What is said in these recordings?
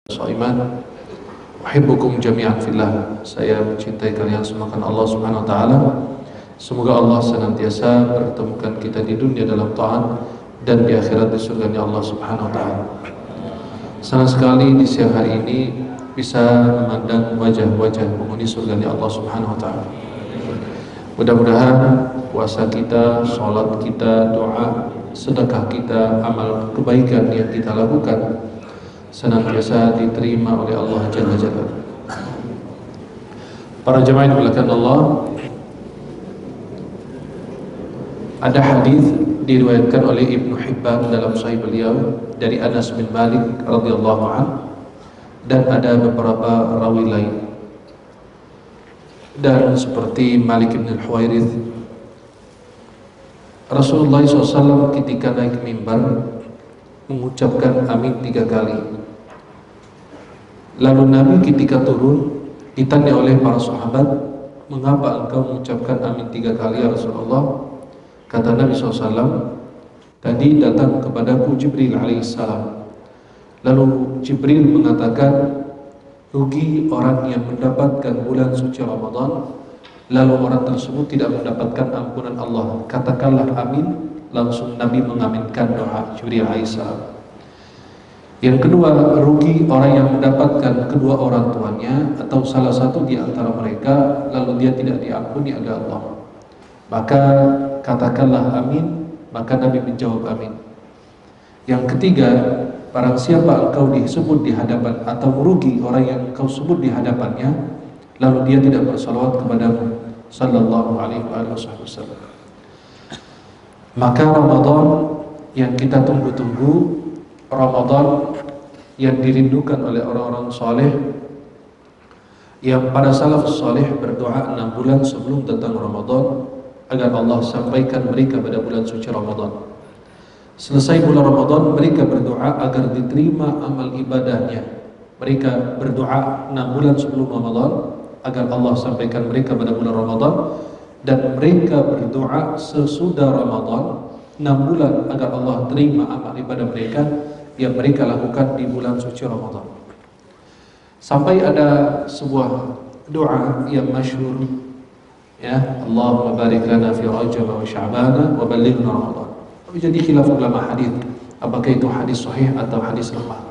Soiman, uhibbukum jami'an fillah. Saya mencintai kalian semua karena Allah Subhanahu wa taala. Semoga Allah senantiasa pertemukan kita di dunia dalam taat dan di akhirat di surganya Allah Subhanahu wa taala. Senang sekali di siang hari ini bisa memandang wajah-wajah penghuni surganya Allah Subhanahu wa taala. Mudah-mudahan puasa kita, sholat kita, doa, sedekah kita, amal kebaikan yang kita lakukan senantiasa diterima oleh Allah Jalla Jalla. Para jemaah yang dimuliakan Allah, ada hadis diriwayatkan oleh Ibnu Hibban dalam Sahih beliau dari Anas bin Malik radhiyallahu anhu, dan ada beberapa rawi lain. Dan seperti Malik bin Al-Huwairith, Rasulullah SAW ketika naik mimbar mengucapkan amin 3 kali. Lalu Nabi ketika turun ditanya oleh para sahabat, mengapa engkau mengucapkan amin 3 kali ya Rasulullah? Kata Nabi SAW, tadi datang kepadaku Jibril alaihissalam. Lalu Jibril mengatakan, rugi orang yang mendapatkan bulan suci Ramadan, lalu orang tersebut tidak mendapatkan ampunan Allah. Katakanlah amin. Langsung Nabi mengaminkan doa Jibril alaihissalam. Yang kedua, rugi orang yang mendapatkan kedua orang tuanya atau salah satu di antara mereka, lalu dia tidak diampuni oleh Allah. Maka katakanlah amin. Maka Nabi menjawab amin. Yang ketiga, barang siapa engkau disebut di hadapan atau merugi orang yang engkau sebut di hadapannya, lalu dia tidak bersalawat kepadamu sallallahu alaihi wasallam, maka Ramadan yang kita tunggu-tunggu, Ramadan yang dirindukan oleh orang-orang soleh, yang pada salafus soleh berdoa 6 bulan sebelum datang Ramadan agar Allah sampaikan mereka pada bulan suci Ramadan. Selesai bulan Ramadan, mereka berdoa agar diterima amal ibadahnya. Mereka berdoa 6 bulan sebelum Ramadan agar Allah sampaikan mereka pada bulan Ramadan, dan mereka berdoa sesudah Ramadan 6 bulan agar Allah terima amal ibadah mereka yang mereka lakukan di bulan suci Ramadan. Sampai ada sebuah doa yang masyhur, ya, Allahumma barik lana fi Rajab wa Sya'ban wa ballighna Ramadan. Tapi jadi khilaf ulama hadis, apakah itu hadis sahih atau hadis lemah.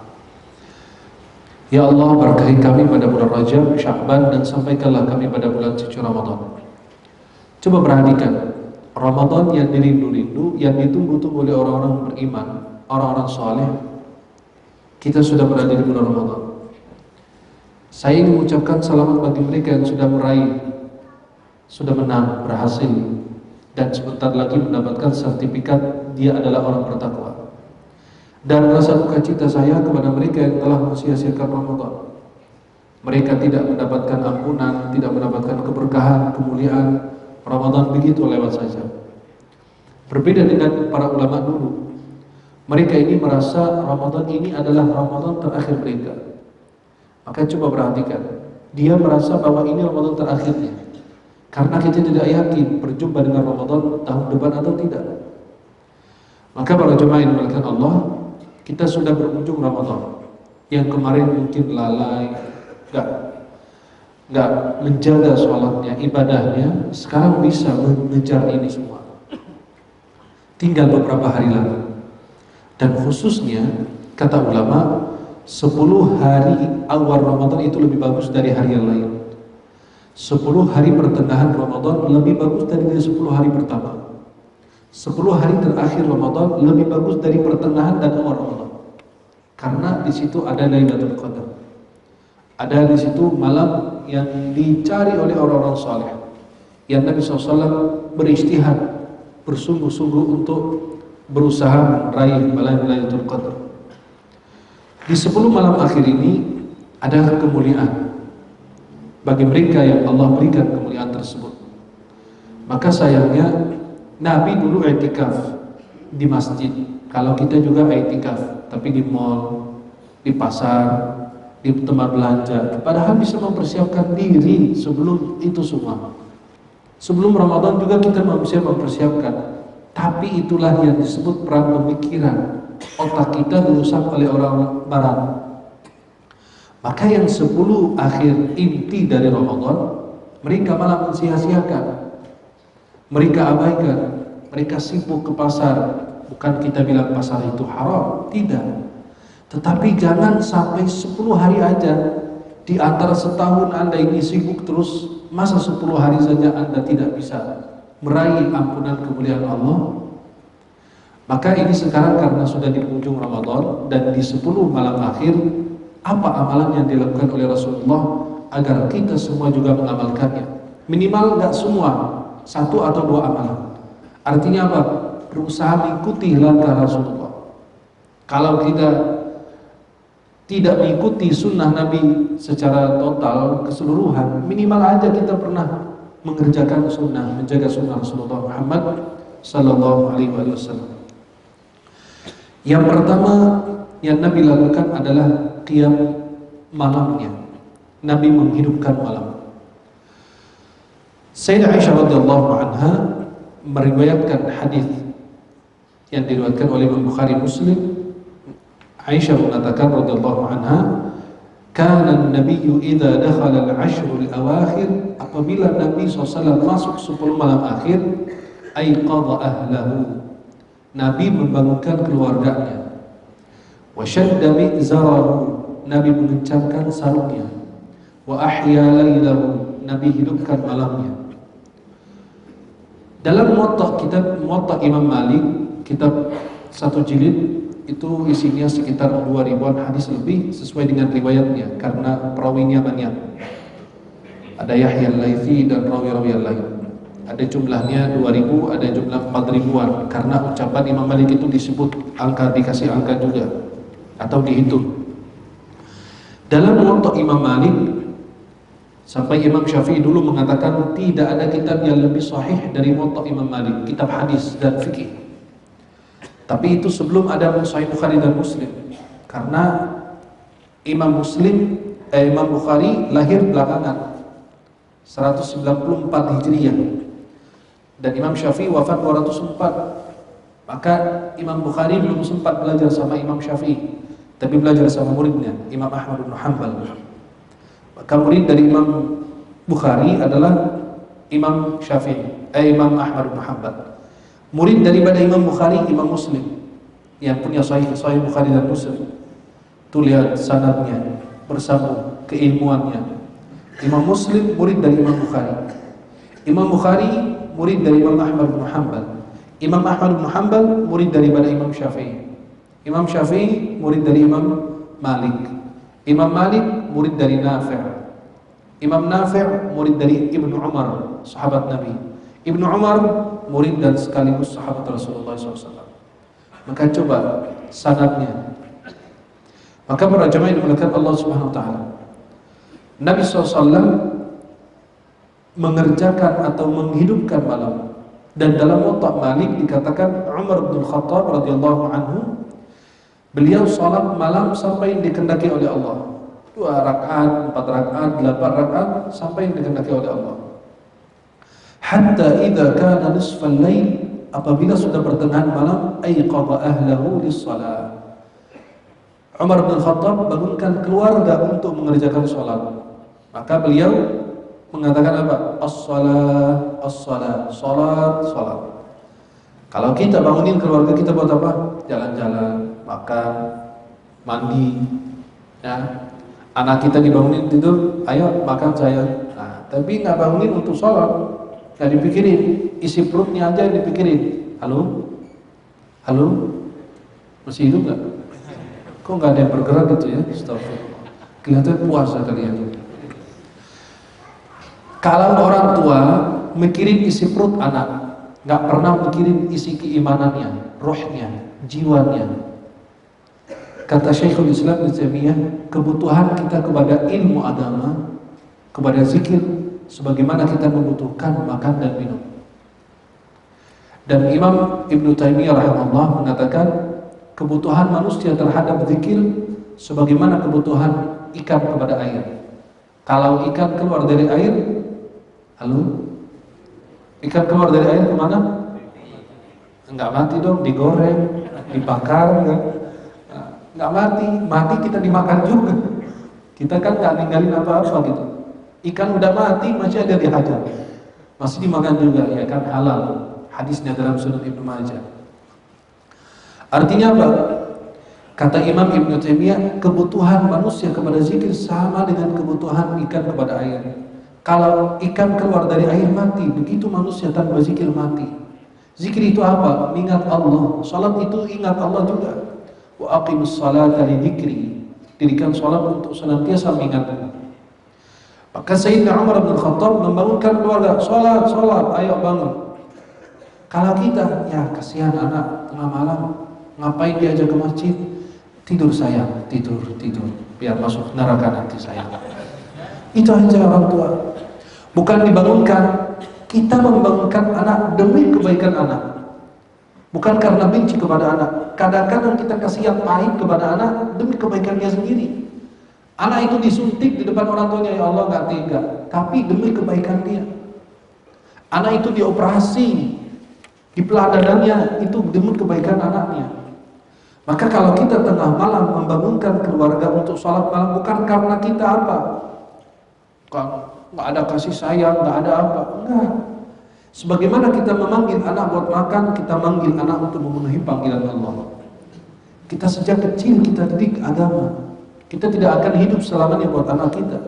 Ya Allah, berkahi kami pada bulan Rajab, Sya'ban, dan sampaikanlah kami pada bulan suci Ramadan. Coba perhatikan, Ramadan yang dirindu-rindu, yang ditunggu-tunggu oleh orang-orang beriman, orang-orang soleh, kita sudah berada di bulan Ramadan. Saya ingin mengucapkan selamat bagi mereka yang sudah meraih, sudah menang, berhasil, dan sebentar lagi mendapatkan sertifikat dia adalah orang bertakwa. Dan rasa duka cita saya kepada mereka yang telah mensia-siakan Ramadan. Mereka tidak mendapatkan ampunan, tidak mendapatkan keberkahan, kemuliaan. Ramadan begitu lewat saja. Berbeda dengan para ulama dulu. Mereka ini merasa Ramadan ini adalah Ramadan terakhir mereka. Maka coba perhatikan, dia merasa bahwa ini Ramadan terakhirnya, karena kita tidak yakin berjumpa dengan Ramadan tahun depan atau tidak. Maka para jemaah yang dimuliakan Allah, kita sudah berujung Ramadan. Yang kemarin mungkin lalai, nggak menjaga sholatnya, ibadahnya, sekarang bisa mengejar ini semua. Tinggal beberapa hari lagi. Dan khususnya kata ulama, 10 hari awal Ramadan itu lebih bagus dari hari yang lain. 10 hari pertengahan Ramadan lebih bagus dari 10 hari pertama. 10 hari terakhir Ramadan lebih bagus dari pertengahan dan awal Ramadan. Karena di situ ada Lailatul Qadar. Ada di situ malam yang dicari oleh orang-orang saleh. Yang Nabi SAW beristihad, bersungguh-sungguh untuk berusaha meraih malam Lailatul Qadar. Di 10 malam akhir ini ada kemuliaan bagi mereka yang Allah berikan kemuliaan tersebut. Maka sayangnya Nabi dulu i'tikaf di masjid. Kalau kita juga i'tikaf, tapi di mall, di pasar, di tempat belanja. Padahal bisa mempersiapkan diri sebelum itu semua. Sebelum Ramadan juga kita manusia mempersiapkan. Tapi itulah yang disebut perang pemikiran. Otak kita dirusak oleh orang barat. Maka yang 10 akhir inti dari Ramadan, mereka malah mensia-siakan. Mereka abaikan. Mereka sibuk ke pasar. Bukan kita bilang pasar itu haram, tidak. Tetapi jangan sampai 10 hari aja. Di antara setahun Anda ini sibuk terus, masa 10 hari saja Anda tidak bisa meraih ampunan kemuliaan Allah? Maka ini sekarang karena sudah di penghujung Ramadan dan di 10 malam akhir, apa amalan yang dilakukan oleh Rasulullah agar kita semua juga mengamalkannya? Minimal nggak semua, 1 atau 2 amalan. Artinya apa? Berusaha mengikuti langkah Rasulullah. Kalau kita tidak mengikuti sunnah Nabi secara total, keseluruhan, minimal aja kita pernah mengerjakan sunnah, menjaga sunnah Rasulullah Muhammad sallallahu alaihi wasallam. Yang pertama yang Nabi lakukan adalah qiyam malamnya. Nabi menghidupkan malam. Sayyidah Aisyah radhiyallahu anha meriwayatkan hadis yang diriwayatkan oleh Imam Bukhari Muslim. Aisyah mengatakan radhiyallahu anha, kana an-nabiyyu idza dakhala al-'ashr al-awakhir, apabila Nabi SAW masuk 10 malam akhir, aiqadha ahlahu, Nabi membangunkan keluarganya, wa shadda mi'zarahu, Nabi mengencangkan sarungnya, wa ahya lailahu, Nabi hidupkan malamnya. Dalam kitab Muwatta Imam Malik, kitab 1 jilid, itu isinya sekitar 2000-an hadis lebih sesuai dengan riwayatnya karena perawinya banyak. Ada Yahya al-Laitsi dan rawi-rawi yang lain. Ada jumlahnya 2000, ada jumlah 4000-an karena ucapan Imam Malik itu disebut angka, dikasih angka juga atau dihitung. Dalam Muwatta Imam Malik sampai Imam Syafi'i dulu mengatakan tidak ada kitab yang lebih sahih dari Muwatta Imam Malik, kitab hadis dan fikih. Tapi itu sebelum ada Sahih Bukhari dan Muslim, karena Imam Bukhari lahir belakangan 194 Hijriah dan Imam Syafi'i wafat 204. Maka Imam Bukhari belum sempat belajar sama Imam Syafi'i, tapi belajar sama muridnya Imam Ahmad bin Hanbal. Maka murid dari Imam Bukhari adalah Imam Imam Ahmad bin Hanbal. Murid daripada Imam Bukhari, Imam Muslim yang punya Sahih Bukhari dan Muslim. Tuh lihat sanadnya bersambung, keilmuannya. Imam Muslim murid dari Imam Bukhari. Imam Bukhari murid dari Imam Ahmad bin Hanbal. Imam Ahmad bin Hanbal murid daripada Imam Syafi'i. Imam Syafi'i murid dari Imam Malik. Imam Malik murid dari Nafi'. Imam Nafi' murid dari Ibnu Umar, sahabat Nabi. Ibnu Umar murid dan sekaligus sahabat Rasulullah SAW. Maka coba sanadnya. Maka para jamaah yang dimuliakan Allah Subhanahu Wa Taala, Nabi SAW mengerjakan atau menghidupkan malam. Dan dalam Muwatta Malik dikatakan Umar bin Khattab radhiyallahu anhu, beliau salat malam sampai yang dikehendaki oleh Allah. 2 rakaat, 4 rakaat, 8 rakaat sampai yang dikehendaki oleh Allah. Hatta idza kana nisfal lail, apabila sudah pertengahan malam, aiqadha ahlahu lis-shalah. Umar bin Khattab bangunkan keluarga untuk mengerjakan salat. Maka beliau mengatakan apa? As-shalah, as-shalah, salat. Kalau kita bangunin keluarga kita buat apa? Jalan-jalan, makan, mandi, ya. Anak kita dibangunin tidur, ayo makan sayang. Nah, tapi nggak bangunin untuk salat. Nggak dipikirin, isi perutnya aja dipikirin. Halo? Masih hidup nggak? Kok nggak ada yang bergerak gitu ya? Astagfirullah. Kelihatan puasa kalian. Kalau orang tua mikirin isi perut anak, nggak pernah mikirin isi keimanannya, rohnya, jiwanya. Kata Syekhul Islam Ibnu Taimiyah, kebutuhan kita kepada ilmu agama, kepada zikir, sebagaimana kita membutuhkan makan dan minum. Dan Imam Ibnu Taimiyah rahimahullah mengatakan kebutuhan manusia terhadap zikir sebagaimana kebutuhan ikan kepada air. Kalau ikan keluar dari air, Ikan keluar dari air kemana? Enggak mati dong, digoreng, dibakar kan? Enggak mati, mati kita dimakan juga. Kita kan nggak ninggalin apa-apa gitu. Ikan udah mati masih ada dihajar, masih dimakan juga, ya kan, halal. Hadisnya dalam Sunan Ibnu Majah. Artinya apa? Kata Imam Ibnu Taimiyah, kebutuhan manusia kepada zikir sama dengan kebutuhan ikan kepada air. Kalau ikan keluar dari air mati, begitu manusia tanpa zikir mati. Zikir itu apa? Ingat Allah. Salat itu ingat Allah juga. Wa aqimus salata li dzikri. Dirikan salat untuk senantiasa mengingatku. Maka Sayyidina Umar bin Khattab membangunkan keluarga, salat, ayo bangun. Kalau kita, ya kasihan anak tengah malam, ngapain diajak ke masjid? Tidur sayang, tidur, biar masuk neraka nanti sayang. Itu aja orang tua. Bukan dibangunkan, kita membangunkan anak demi kebaikan anak. Bukan karena benci kepada anak. Kadang-kadang kita kasih yang pahit kepada anak demi kebaikan dia sendiri. Anak itu disuntik di depan orang tuanya, ya Allah nggak tega, tapi demi kebaikan dia. Anak itu dioperasi, dibelah dadanya, itu demi kebaikan anaknya. Maka kalau kita tengah malam membangunkan keluarga untuk sholat malam, bukan karena kita apa? Nggak ada kasih sayang, nggak ada apa? Enggak. Sebagaimana kita memanggil anak buat makan, kita manggil anak untuk memenuhi panggilan Allah. Kita sejak kecil kita didik agama. Kita tidak akan hidup selamanya buat anak kita.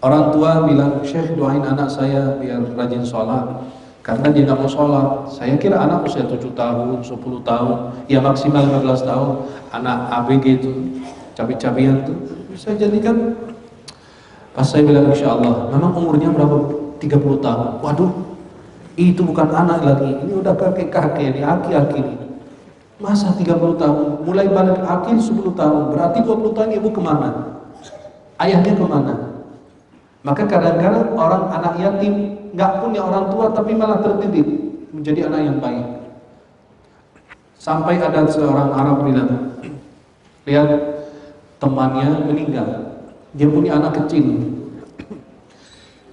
Orang tua bilang, Syekh doain anak saya biar rajin sholat, karena dia nggak mau sholat. Saya kira anak usia 7 tahun, 10 tahun, ya maksimal 15 tahun. Anak ABG itu, cabai-cabian itu, bisa jadikan. Pas saya bilang insya Allah, memang umurnya berapa? 30 tahun. Waduh, itu bukan anak lagi, ini udah kakek-kakek, ini aki-aki ini. Masa 30 tahun? Mulai balik akil 10 tahun, berarti 20 tahun ibu kemana? Ayahnya kemana? Maka kadang-kadang orang anak yatim nggak punya orang tua tapi malah terdidik menjadi anak yang baik. Sampai ada seorang Arab bilang, lihat temannya meninggal, dia punya anak kecil.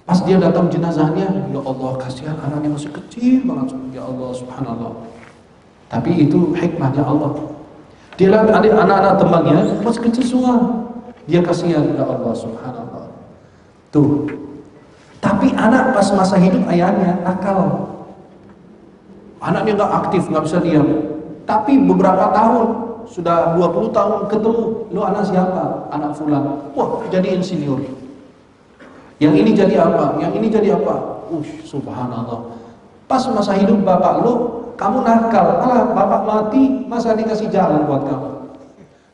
Pas dia datang jenazahnya, ya Allah kasihan anaknya masih kecil banget, ya Allah subhanallah. Tapi itu hikmahnya Allah. Dia lihat anak-anak temannya masih kecil semua, dia kasihan, ya Allah subhanallah. Tuh. Tapi anak pas masa hidup ayahnya nakal. Anaknya nggak aktif, nggak bisa diam. Tapi beberapa tahun, sudah 20 tahun ketemu, lu anak siapa? Anak fulan. Wah, jadi insinyur. Yang ini jadi apa? Yang ini jadi apa? Subhanallah. Pas masa hidup bapak lu, kamu nakal. Malah bapak mati, masa dikasih jalan buat kamu?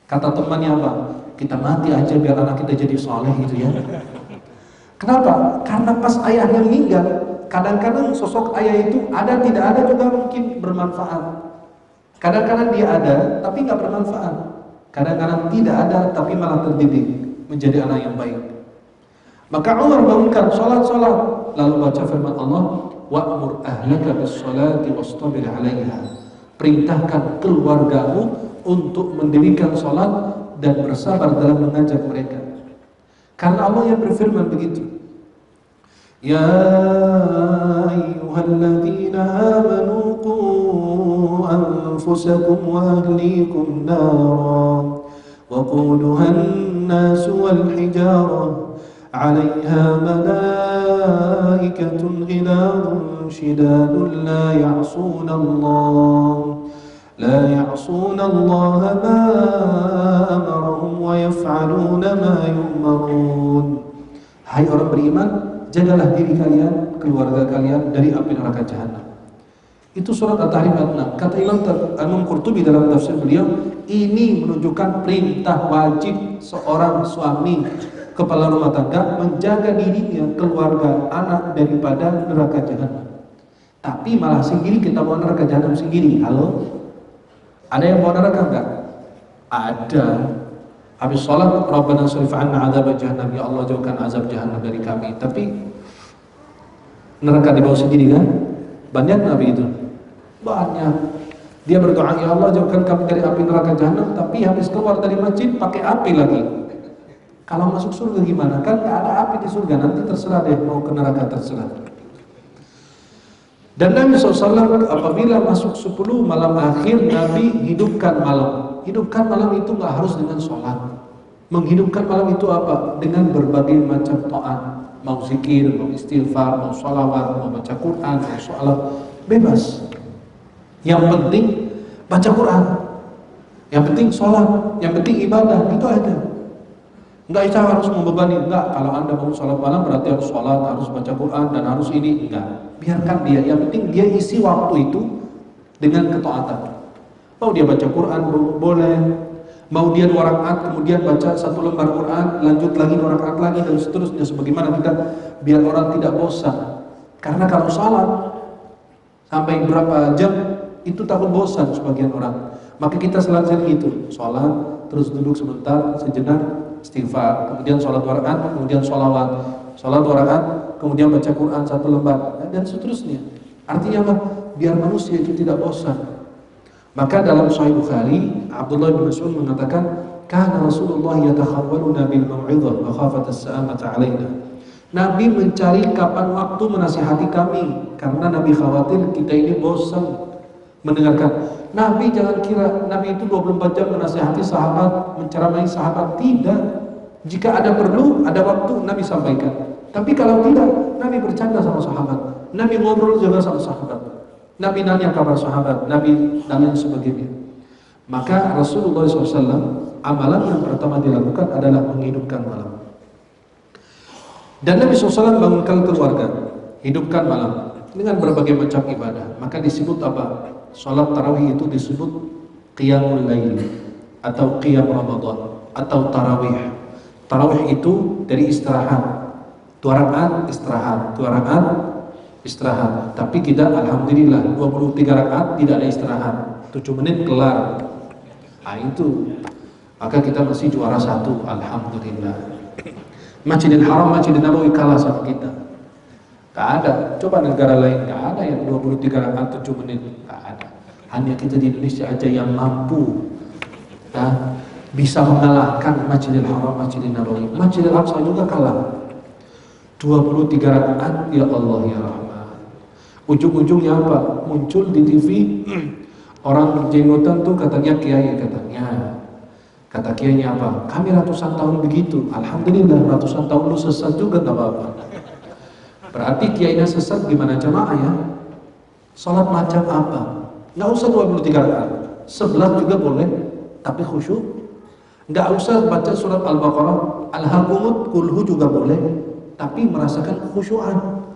Kata temannya apa? Kita mati aja biar anak kita jadi soleh gitu ya. Kenapa? Karena pas ayahnya meninggal, kadang-kadang sosok ayah itu ada tidak ada juga mungkin bermanfaat. Kadang-kadang dia ada tapi nggak bermanfaat. Kadang-kadang tidak ada tapi malah terdidik menjadi anak yang baik. Maka Umar bangunkan salat, lalu baca firman Allah, wa'mur ahlaka bis-sholati wastabir 'alaiha. Perintahkan keluargamu untuk mendirikan salat dan bersabar dalam mengajak mereka. Karena Allah yang berfirman begitu. Ya ayyuhalladzina amanu qu anfusakum wa ahlikum naran wa quduha an-nas wal hijarah 'alayha malaikatun ghilazun shidadun la ya'suna Allah ma amarahum wa yaf'aluna ma yu'marun. Hai orang beriman, jagalah diri kalian, keluarga kalian dari api neraka jahanam. Itu surat At-Tahrim ayat 6. Kata Imam Qurtubi dalam tafsir beliau, ini menunjukkan perintah wajib seorang suami kepala rumah tangga menjaga dirinya, keluarga, anak daripada neraka jahanam. Tapi malah sendiri kita mau neraka jahanam sendiri. Halo? Ada yang mau neraka enggak? Ada. Habis sholat, Rabbana shrif 'anna 'adzab jahannam, ya Allah jauhkan azab jahannam dari kami. Tapi neraka dibawa sendiri kan? Banyak Nabi itu. Banyak. Dia berdoa, ya Allah jauhkan kami dari api neraka jahannam, tapi habis keluar dari masjid pakai api lagi. Kalau masuk surga gimana? Kan nggak ada api di surga, nanti terserah deh mau ke neraka terserah. Dan Nabi SAW apabila masuk 10 malam akhir, Nabi hidupkan malam. Hidupkan malam itu nggak harus dengan sholat. Menghidupkan malam itu apa? Dengan berbagai macam taat. Mau zikir, mau istighfar, mau sholawat, mau baca Quran, mau sholat, bebas. Yang penting baca Quran, yang penting sholat, yang penting ibadah, itu aja. Enggak itu harus membebani, enggak. Kalau Anda mau sholat malam berarti harus sholat, harus baca Quran, dan harus ini, enggak. Biarkan dia, yang penting dia isi waktu itu dengan ketaatan. Mau dia baca Quran, boleh. Mau dia 2 rakaat, kemudian baca 1 lembar Quran, lanjut lagi 2 rakaat lagi, dan seterusnya. Sebagaimana kita, biar orang tidak bosan. Karena kalau sholat sampai berapa jam, itu takut bosan sebagian orang. Maka kita selalu itu, sholat, terus duduk sebentar, sejenak, istighfar, kemudian sholat 2 rakaat, kemudian sholawat, sholat 2 rakaat, kemudian baca Quran 1 lembar, dan seterusnya. Artinya apa? Biar manusia itu tidak bosan. Maka dalam Sahih Bukhari, Abdullah bin Mas'ud mengatakan, "Kana Rasulullah yatakhawwaluna bil mau'izah wa khafat as-sa'amata 'alaina." Nabi mencari kapan waktu menasihati kami, karena Nabi khawatir kita ini bosan mendengarkan. Nabi jangan kira Nabi itu 24 jam menasihati sahabat, menceramai sahabat. Tidak. Jika ada perlu, ada waktu, Nabi sampaikan. Tapi kalau tidak, Nabi bercanda sama sahabat, Nabi ngobrol juga sama sahabat, Nabi nanya kabar sahabat, Nabi dan lain sebagainya. Maka Rasulullah SAW, amalan yang pertama dilakukan adalah menghidupkan malam. Dan Nabi SAW bangunkan keluarga, hidupkan malam dengan berbagai macam ibadah. Maka disebut apa? Salat tarawih itu disebut qiyamul lail atau qiyam Ramadan atau tarawih. Tarawih itu dari istirahat, 2 rakaat istirahat, 2 rakaat istirahat. Tapi kita alhamdulillah 23 rakaat tidak ada istirahat, 7 menit kelar. Nah itu, maka kita masih juara 1, alhamdulillah. Masjidil Haram, Masjidil Nabawi kalah sama kita. Gak ada. Coba negara lain gak ada yang 23 rakaat 7 menit, gak ada. Hanya kita di Indonesia aja yang mampu bisa mengalahkan Masjidil Haram, Masjidil Nabawi. Masjidil Aqsa juga kalah. 23 rakaat, ya Allah ya Rahman. Ujung-ujungnya apa? Muncul di TV orang berjenggotan tuh katanya kiai, kata kiainya apa? Kami ratusan tahun begitu. Alhamdulillah, ratusan tahun lu sesat juga gak apa-apa. Berarti kiainya sesat, gimana jamaah ya? Salat macam apa? Gak usah 23 rakaat, 11 juga boleh, tapi khusyuk. Gak usah baca surat Al-Baqarah, Al-Hakumut, Kulhu juga boleh, tapi merasakan khusyuan.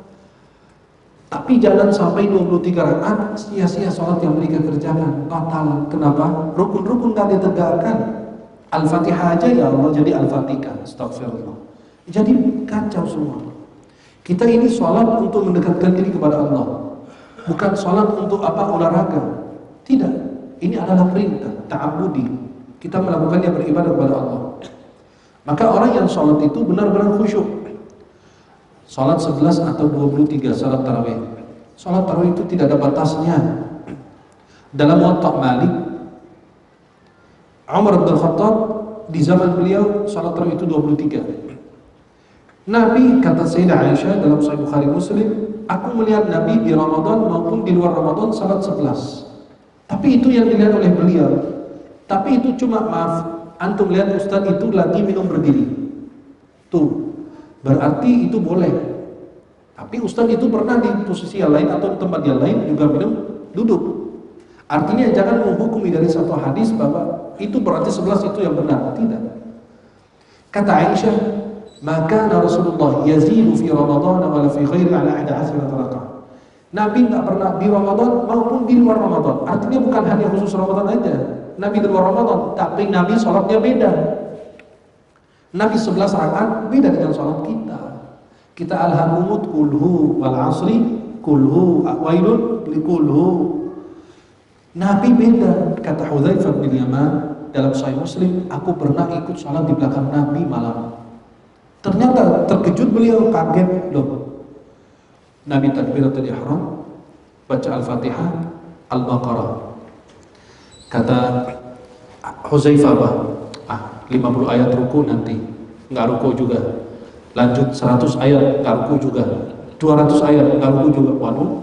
Tapi jangan sampai 23 rakaat sia-sia sholat yang mereka kerjakan, batal. Kenapa? Rukun-rukun gak ditegakkan. Al-Fatihah aja ya Allah jadi Al-Fatihah, astagfirullah. Jadi kacau semua. Kita ini sholat untuk mendekatkan diri kepada Allah, bukan sholat untuk apa, olahraga. Tidak. Ini adalah perintah ta'abudi. Kita melakukannya beribadah kepada Allah. Maka orang yang sholat itu benar-benar khusyuk. Salat 11 atau 23 salat tarawih. Salat tarawih itu tidak ada batasnya. Dalam Muwatta Malik, Umar bin Khattab di zaman beliau salat tarawih itu 23. Nabi, kata Sayyidah Aisyah dalam Sahih Bukhari Muslim, aku melihat Nabi di Ramadan maupun di luar Ramadan salat 11. Tapi itu yang dilihat oleh beliau. Tapi itu cuma, maaf, antum lihat ustaz itu lagi minum berdiri. Tuh. Berarti itu boleh. Tapi ustaz itu pernah di posisi yang lain atau tempat yang lain juga minum duduk. Artinya jangan menghukumi dari satu hadis bahwa itu berarti 11 itu yang benar. Tidak. Kata Aisyah, maka Rasulullah yazidu fi Ramadan wa fi ghairi ala 11 rakaat. Nabi enggak pernah di Ramadan maupun di luar Ramadan. Artinya bukan hanya khusus Ramadan aja. Nabi di luar Ramadan, tapi Nabi sholatnya beda. Nabi 11 rakaat beda dengan sholat kita. Kita al-hakumut kulhu wal asri kulhu wailun likulhu. Nabi beda. Kata Hudzaifah bin Yaman dalam Sahih Muslim, aku pernah ikut sholat di belakang Nabi malam. Ternyata terkejut beliau, kaget, loh. Nabi takbiratul ihram, baca Al-Fatihah, Al-Baqarah. Kata Hudzaifah, 50 ayat ruku nanti, nggak ruku juga. Lanjut 100 ayat nggak ruku juga. 200 ayat nggak ruku juga. Waduh,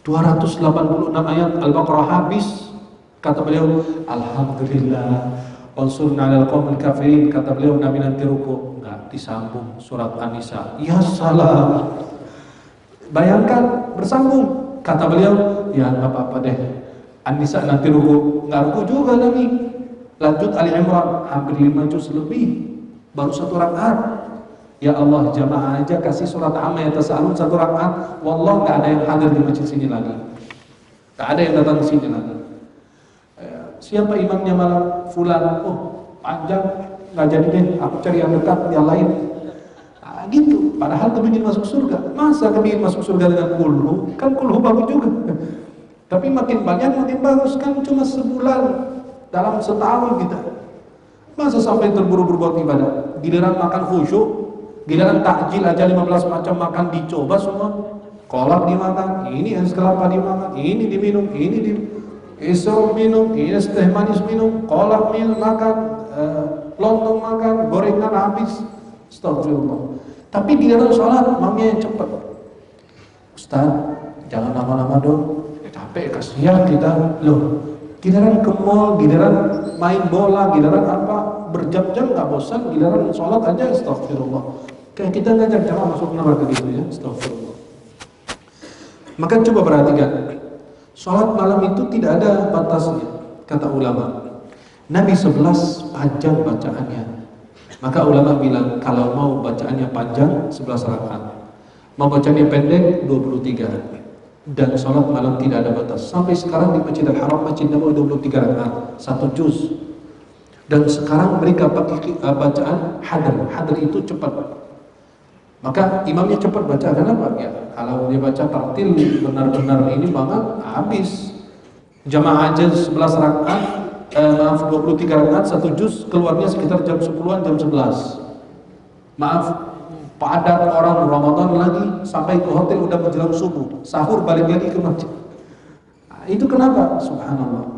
286 ayat Al-Baqarah habis, kata beliau, alhamdulillah, wansurna 'alal qaumil kafirin, kata beliau, Nabi nanti ruku, enggak, disambung surat An-Nisa. Ya salam. Bayangkan bersambung, kata beliau, ya enggak apa-apa deh. An-Nisa nanti ruku, enggak ruku juga Nabi. Lanjut Ali Imran, hampir 5 juz lebih, baru 1 rakaat. Ya Allah, jamaah aja kasih surat Amma yatasaalun 1 rakaat, wallah enggak ada yang hadir di masjid sini lagi. Enggak ada yang datang ke sini lagi. Siapa imamnya malam? Fulan. Oh, panjang, enggak jadi deh, aku cari yang dekat, yang lain. Nah, gitu. Padahal kepingin masuk surga. Masa kepingin masuk surga dengan kulhu? Kan kulhu bagus juga. Tapi makin banyak makin bagus, kan cuma sebulan dalam setahun kita. Masa sampai terburu-buru buat ibadah? Giliran makan khusyuk, giliran takjil aja 15 macam makan dicoba semua. Kolak dimakan, ini es kelapa dimakan, ini diminum, ini di esok minum, ini es teh manis minum, kolak minum makan, lontong makan, gorengan habis. Astagfirullah. Tapi giliran sholat maunya yang cepat. Ustaz, jangan lama-lama dong. Capek, kasihan kita. Loh, giliran ke mall, giliran main bola, giliran apa, berjam-jam nggak bosan, giliran sholat aja, astagfirullah. Kayak kita ngajak jamaah masuk neraka gitu ya, astagfirullah. Maka coba perhatikan, sholat malam itu tidak ada batasnya, kata ulama. Nabi 11 panjang bacaannya. Maka ulama bilang, kalau mau bacaannya panjang 11 rakaat, mau bacaannya pendek 23. Dan sholat malam tidak ada batas. Sampai sekarang di Masjidil Haram, Masjid Nabawi 23 rakaat, 1 juz. Dan sekarang mereka pakai bacaan hadr. Hadr itu cepat. Maka imamnya cepat baca. Kenapa? Ya, kalau dia baca tartil benar-benar ini banget, habis. Jamaah aja 11 rakaat, 23 rakaat, 1 juz, keluarnya sekitar jam 10-an, jam 11. Maaf, padat orang Ramadan lagi, sampai ke hotel udah menjelang subuh, sahur balik lagi ke masjid. Nah, itu kenapa? Subhanallah.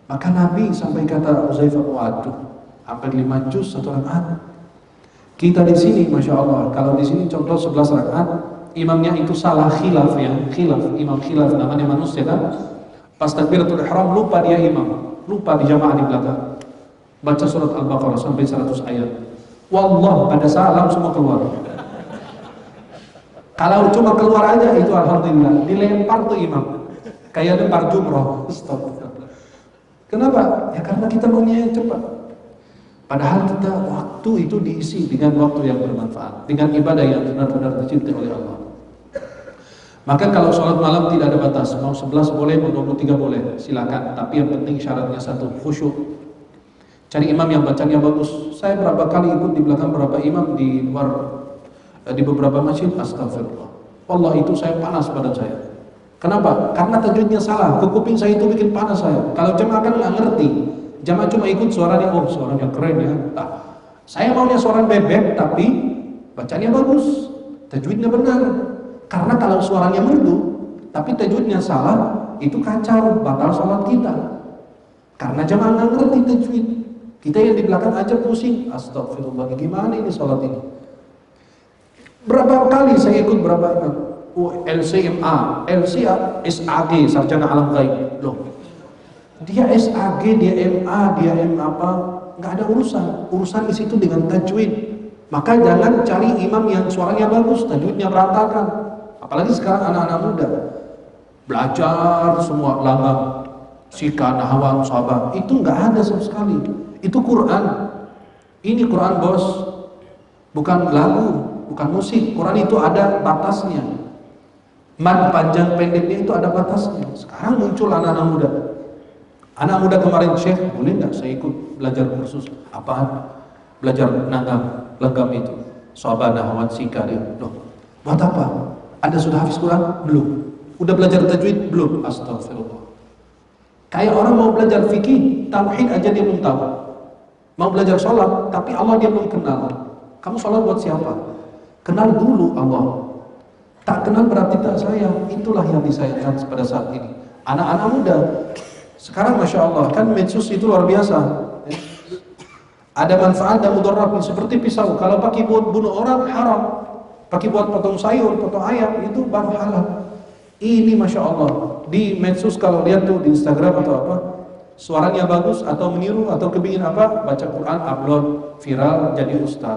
Maka Nabi sampai kata Uzaifah, waduh, hampir 5 juz 1 rakaat. Kita di sini, masya Allah, kalau di sini contoh 11 rakaat, imamnya itu salah khilaf ya, imam khilaf, namanya manusia kan. Pas takbiratul ihram lupa dia imam, lupa di jamaah di belakang, baca surat Al-Baqarah sampai 100 ayat. Wallah, pada salam semua keluar. Kalau cuma keluar aja itu alhamdulillah, dilempar tuh imam, kayak lempar jumroh. Stop. Kenapa? Ya karena kita maunya yang cepat. Padahal kita waktu itu diisi dengan waktu yang bermanfaat, dengan ibadah yang benar-benar dicintai oleh Allah. Maka kalau sholat malam tidak ada batas, mau 11 boleh, mau 23 boleh, silakan. Tapi yang penting syaratnya 1, khusyuk. Cari imam yang bacanya bagus. Saya berapa kali ikut di belakang beberapa imam di luar, di beberapa masjid, astagfirullah. Allah, itu saya panas badan saya. Kenapa? Karena tajwidnya salah. Ke kuping saya itu bikin panas saya. Kalau jemaah kan nggak ngerti. Jemaah cuma ikut suaranya, oh suaranya keren ya. Nah, saya maunya suara bebek tapi bacanya bagus, tajwidnya benar. Karena kalau suaranya merdu tapi tajwidnya salah, itu kacau, batal sholat kita. Karena jemaah nggak ngerti tajwid. Kita yang di belakang aja pusing. Astagfirullah, gimana ini sholat ini? Berapa kali saya ikut berapa imam? LCMA, SAG, Sarjana Alam Gaib. Loh, dia SAG, dia MA, dia M apa? Nggak ada urusan. Urusan di situ dengan tajwid. Maka jangan cari imam yang suaranya bagus, tajwidnya berantakan. Apalagi sekarang anak-anak muda belajar semua langgam, sika, nahwan, sahabat. Itu nggak ada sama sekali. Itu Quran. Ini Quran bos, bukan lagu. Bukan musik. Quran itu ada batasnya. Mad panjang pendeknya itu ada batasnya. Sekarang muncul anak-anak muda. Anak muda kemarin, Syekh, boleh nggak saya ikut belajar kursus? Apaan? Belajar langgam itu. Sobat nahwan sika dia. Loh, buat apa? Anda sudah hafiz Quran? Belum. Udah belajar tajwid? Belum. Astagfirullah. Kayak orang mau belajar fikih, tauhid aja dia belum tahu. Mau belajar sholat, tapi Allah dia belum kenal. Kamu sholat buat siapa? Kenal dulu Allah. Tak kenal berarti tak sayang. Itulah yang disayangkan pada saat ini. Anak-anak muda sekarang masya Allah, kan medsos itu luar biasa. Ada manfaat dan mudarat seperti pisau. Kalau pakai buat bunuh orang haram, pakai buat potong sayur, potong ayam itu baru halal. Ini Masya Allah, di medsos kalau lihat tuh di Instagram atau apa, suaranya bagus atau meniru atau kepingin apa, baca Quran, upload, viral, jadi ustaz.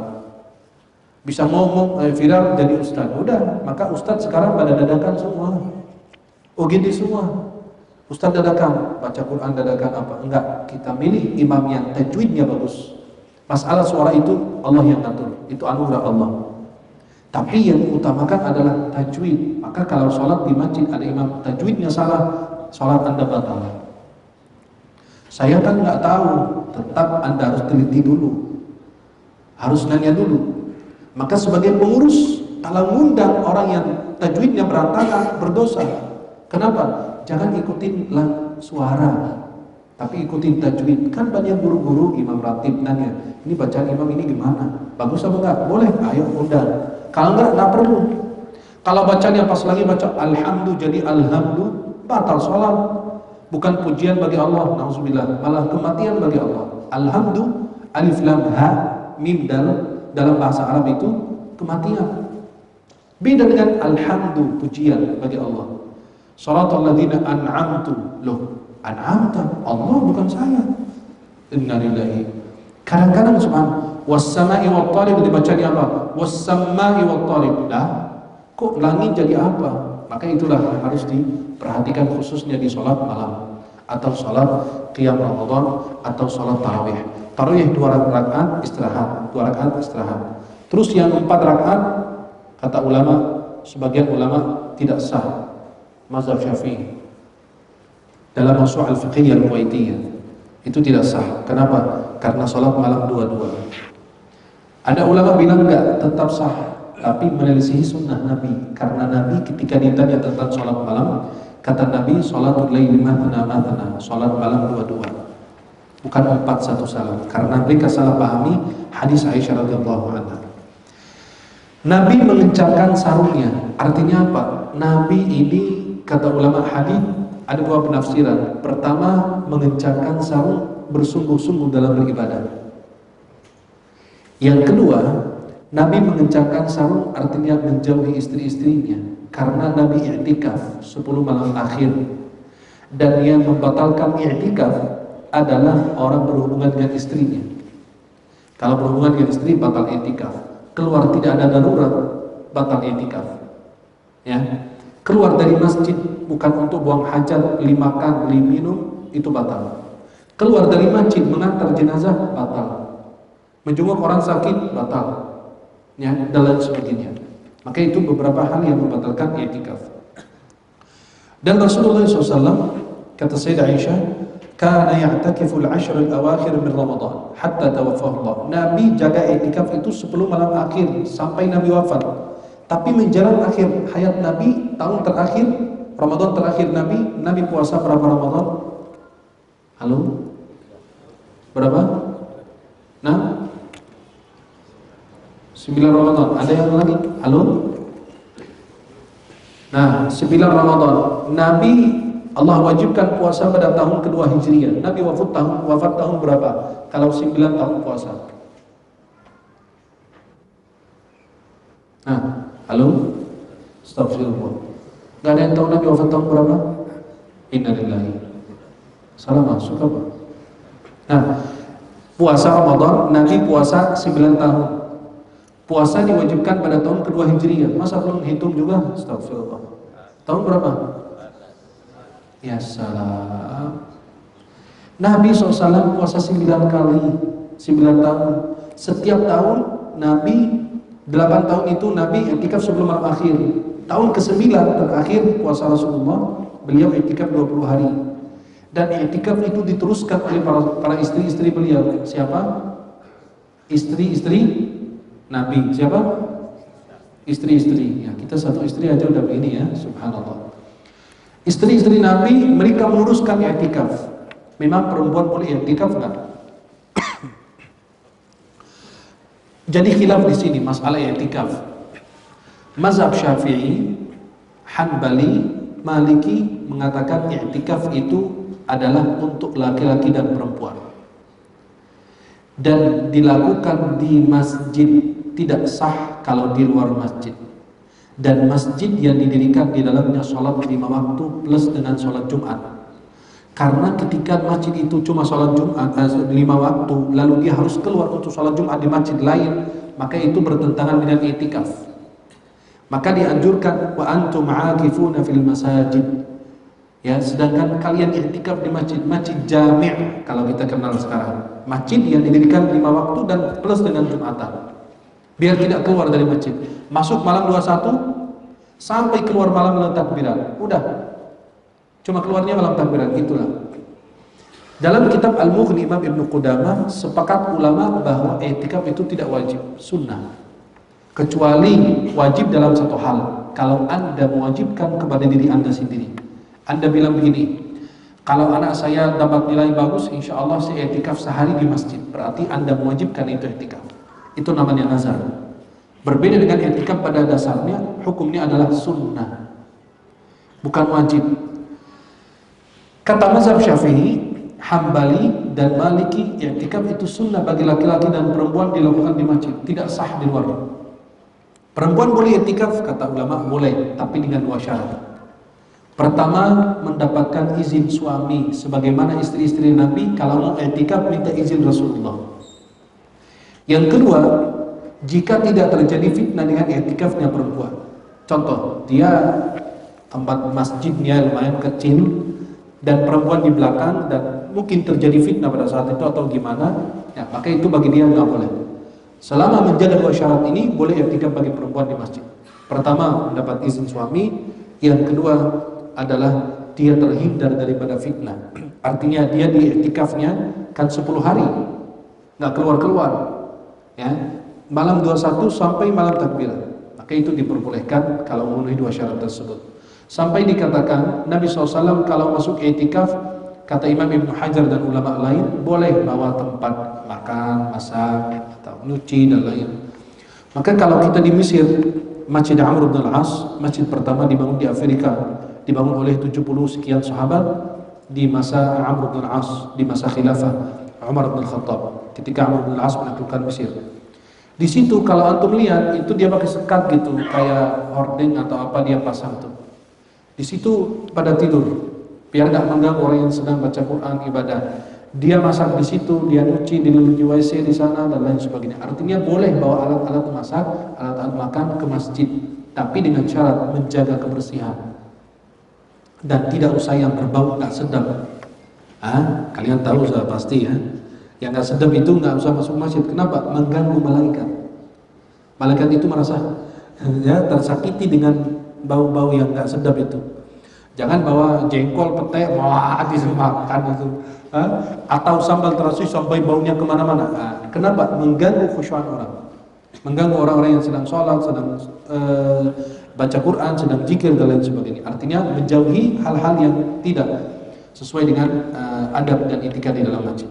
Bisa ngomong, viral, jadi ustaz. Udah, maka ustaz sekarang pada dadakan semua. OGD semua. Ustaz dadakan, baca Quran dadakan apa? Enggak, kita milih imam yang tajwidnya bagus. Masalah suara itu Allah yang ngatur, itu anugerah Allah. Tapi yang utamakan adalah tajwid. Maka kalau sholat di masjid ada imam tajwidnya salah, sholat Anda batal. Saya kan nggak tahu, tetap Anda harus teliti dulu, harus nanya dulu. Maka sebagai pengurus, kalau ngundang orang yang tajwidnya berantakan, berdosa. Kenapa? Jangan ikutin suara, tapi ikutin tajwid. Kan banyak guru-guru, imam ratib nanya, ini bacaan imam ini gimana? Bagus apa enggak? Boleh, ayo undang. Kalau enggak perlu. Kalau bacanya pas lagi baca alhamdu jadi alhamdu, batal sholat. Bukan pujian bagi Allah, na'udzubillah, malah kematian bagi Allah. Alhamdu, alif lam ha, mim dal, dalam bahasa Arab itu kematian. Beda dengan alhamdu, pujian bagi Allah. Shalatul ladzina an'amtu, loh, an'amta, Allah bukan saya. Innalillahi. Kadang-kadang subhan, was-sama'i wat-thariq dibacanya apa? Was-sama'i wat-thariq. Lah, kok langit jadi apa? Maka itulah yang harus diperhatikan khususnya di sholat malam atau sholat qiyam Ramadan atau sholat tarawih. Tarawih 2 rakaat istirahat, 2 rakaat istirahat. Terus yang 4 rakaat kata ulama, sebagian ulama tidak sah. Mazhab Syafi'i dalam Mawsu' al-Fiqh al-Kuwaitiyah itu tidak sah. Kenapa? Karena sholat malam 2-2. Ada ulama bilang enggak, tetap sah, tapi menyelisihi sunnah Nabi. Karena Nabi ketika ditanya tentang sholat malam, kata Nabi, sholatul laili mathna, sholat malam 2-2, bukan 4-1 salam. Karena mereka salah pahami hadis Aisyah radhiyallahu anha. Nabi mengencangkan sarungnya. Artinya apa? Nabi ini, kata ulama hadis, ada 2 penafsiran. Pertama, mengencangkan sarung, bersungguh-sungguh dalam beribadah. Yang kedua, Nabi mengencangkan sarung artinya menjauhi istri-istrinya, karena Nabi i'tikaf 10 malam akhir. Dan yang membatalkan i'tikaf adalah orang berhubungan dengan istrinya. Kalau berhubungan dengan istri, batal i'tikaf. Keluar tidak ada darurat, batal i'tikaf. Ya. Keluar dari masjid bukan untuk buang hajat, beli makan, beli minum, itu batal. Keluar dari masjid mengantar jenazah, batal. Menjenguk orang sakit, batal. Ya, dan lain sebagainya. Maka itu beberapa hal yang membatalkan i'tikaf. Dan Rasulullah SAW, kata Sayyidah Aisyah, kana ya'takifu al-ashr al-awakhir min Ramadan hatta tawaffahu Allah. Nabi jaga i'tikaf itu 10 malam akhir sampai Nabi wafat. Tapi menjelang akhir hayat Nabi, tahun terakhir, Ramadan terakhir Nabi puasa berapa Ramadan? Halo? Berapa? Nah? 9 Ramadan. Ada yang lagi? Halo? Nah, 9 Ramadan. Nabi Allah wajibkan puasa pada tahun kedua Hijriah. Nabi wafat tahun berapa? Kalau 9 tahun puasa. Nah, halo? Astagfirullah. Gak ada yang tahu Nabi wafat tahun berapa? Innalillahi. Salah masuk apa? Nah, puasa Ramadan, Nabi puasa 9 tahun. Puasa diwajibkan pada tahun kedua Hijriah. Masa belum hitung juga? Astagfirullah. Tahun berapa? Ya salam. Nabi SAW puasa 9 kali, 9 tahun. Setiap tahun Nabi 8 tahun itu Nabi i'tikaf sebelum malam akhir. Tahun ke-9 terakhir puasa Rasulullah, beliau i'tikaf 20 hari. Dan i'tikaf itu diteruskan oleh para istri-istri beliau. Siapa? Istri-istri Nabi. Siapa? Istri-istri. Ya, kita satu istri aja udah begini ya, subhanallah. Istri-istri Nabi, mereka meluruskan i'tikaf. Memang perempuan boleh i'tikaf enggak? Jadi khilaf di sini masalah i'tikaf. Mazhab Syafi'i, Hanbali, Maliki mengatakan i'tikaf itu adalah untuk laki-laki dan perempuan. Dan dilakukan di masjid, tidak sah kalau di luar masjid. dan masjid yang didirikan di dalamnya sholat 5 waktu plus dengan sholat Jumat. Karena ketika masjid itu cuma sholat Jumat 5 waktu, lalu dia harus keluar untuk sholat Jumat di masjid lain, maka itu bertentangan dengan i'tikaf. Maka dianjurkan wa antum aakifuna fil masajid. Ya, sedangkan kalian i'tikaf di masjid jami' kalau kita kenal sekarang. Masjid yang didirikan 5 waktu dan plus dengan Jumatan. Biar tidak keluar dari masjid. Masuk malam 21 sampai keluar malam takbiran. Udah. Cuma keluarnya malam takbiran, itulah. Dalam kitab Al-Mughni Imam Ibnu Qudamah sepakat ulama bahwa i'tikaf itu tidak wajib, sunnah. Kecuali wajib dalam satu hal. Kalau Anda mewajibkan kepada diri Anda sendiri. Anda bilang begini, kalau anak saya dapat nilai bagus, insya Allah saya i'tikaf sehari di masjid. Berarti Anda mewajibkan itu i'tikaf. Itu namanya nazar. Berbeda dengan i'tikaf pada dasarnya, hukumnya adalah sunnah, bukan wajib. Kata mazhab Syafi'i, Hambali dan Maliki, i'tikaf itu sunnah bagi laki-laki dan perempuan dilakukan di masjid, tidak sah di luar. Perempuan boleh i'tikaf, kata ulama boleh, tapi dengan 2 syarat. Pertama, mendapatkan izin suami, sebagaimana istri-istri Nabi kalau mau i'tikaf minta izin Rasulullah. Yang kedua, jika tidak terjadi fitnah dengan i'tikafnya perempuan. Contoh, dia tempat masjidnya lumayan kecil dan perempuan di belakang dan mungkin terjadi fitnah pada saat itu atau gimana, ya, maka itu bagi dia nggak boleh. Selama menjaga 2 syarat ini, boleh i'tikaf bagi perempuan di masjid. Pertama, mendapat izin suami. Yang kedua adalah dia terhindar daripada fitnah. Artinya dia di i'tikafnya kan 10 hari, nggak keluar-keluar. Ya, malam 21 sampai malam takbiran, maka itu diperbolehkan kalau memenuhi 2 syarat tersebut. Sampai dikatakan Nabi SAW kalau masuk i'tikaf, kata Imam Ibnu Hajar dan ulama lain, boleh bawa tempat makan, masak, atau nyuci dan lain. Maka kalau kita di Mesir, Masjid Amr bin Al-As, masjid pertama dibangun di Afrika, dibangun oleh 70 sekian sahabat di masa Amr bin Al-As, di masa khilafah Umar bin Khattab, ketika Amr bin Al-As menaklukkan Mesir. Di situ kalau antum lihat itu dia pakai sekat gitu, kayak hording atau apa dia pasang tuh. Di situ pada tidur, biar nggak mengganggu orang yang sedang baca Quran ibadah. Dia masak di situ, dia nyuci di WC di sana dan lain sebagainya. Artinya boleh bawa alat-alat masak, alat-alat makan ke masjid, tapi dengan syarat menjaga kebersihan dan tidak usah yang berbau nggak sedap. Kalian tahu sudah pasti ya. Yang nggak sedap itu nggak usah masuk masjid. Kenapa? Mengganggu malaikat. Malaikat itu merasa ya tersakiti dengan bau-bau yang nggak sedap itu. Jangan bawa jengkol, pete, dimakan itu. Atau sambal terasi sampai baunya kemana-mana. Kenapa? Mengganggu khusyuan orang. Mengganggu orang-orang yang sedang sholat, sedang baca Quran, sedang zikir dan lain sebagainya. Artinya menjauhi hal-hal yang tidak sesuai dengan adab dan etika di dalam masjid.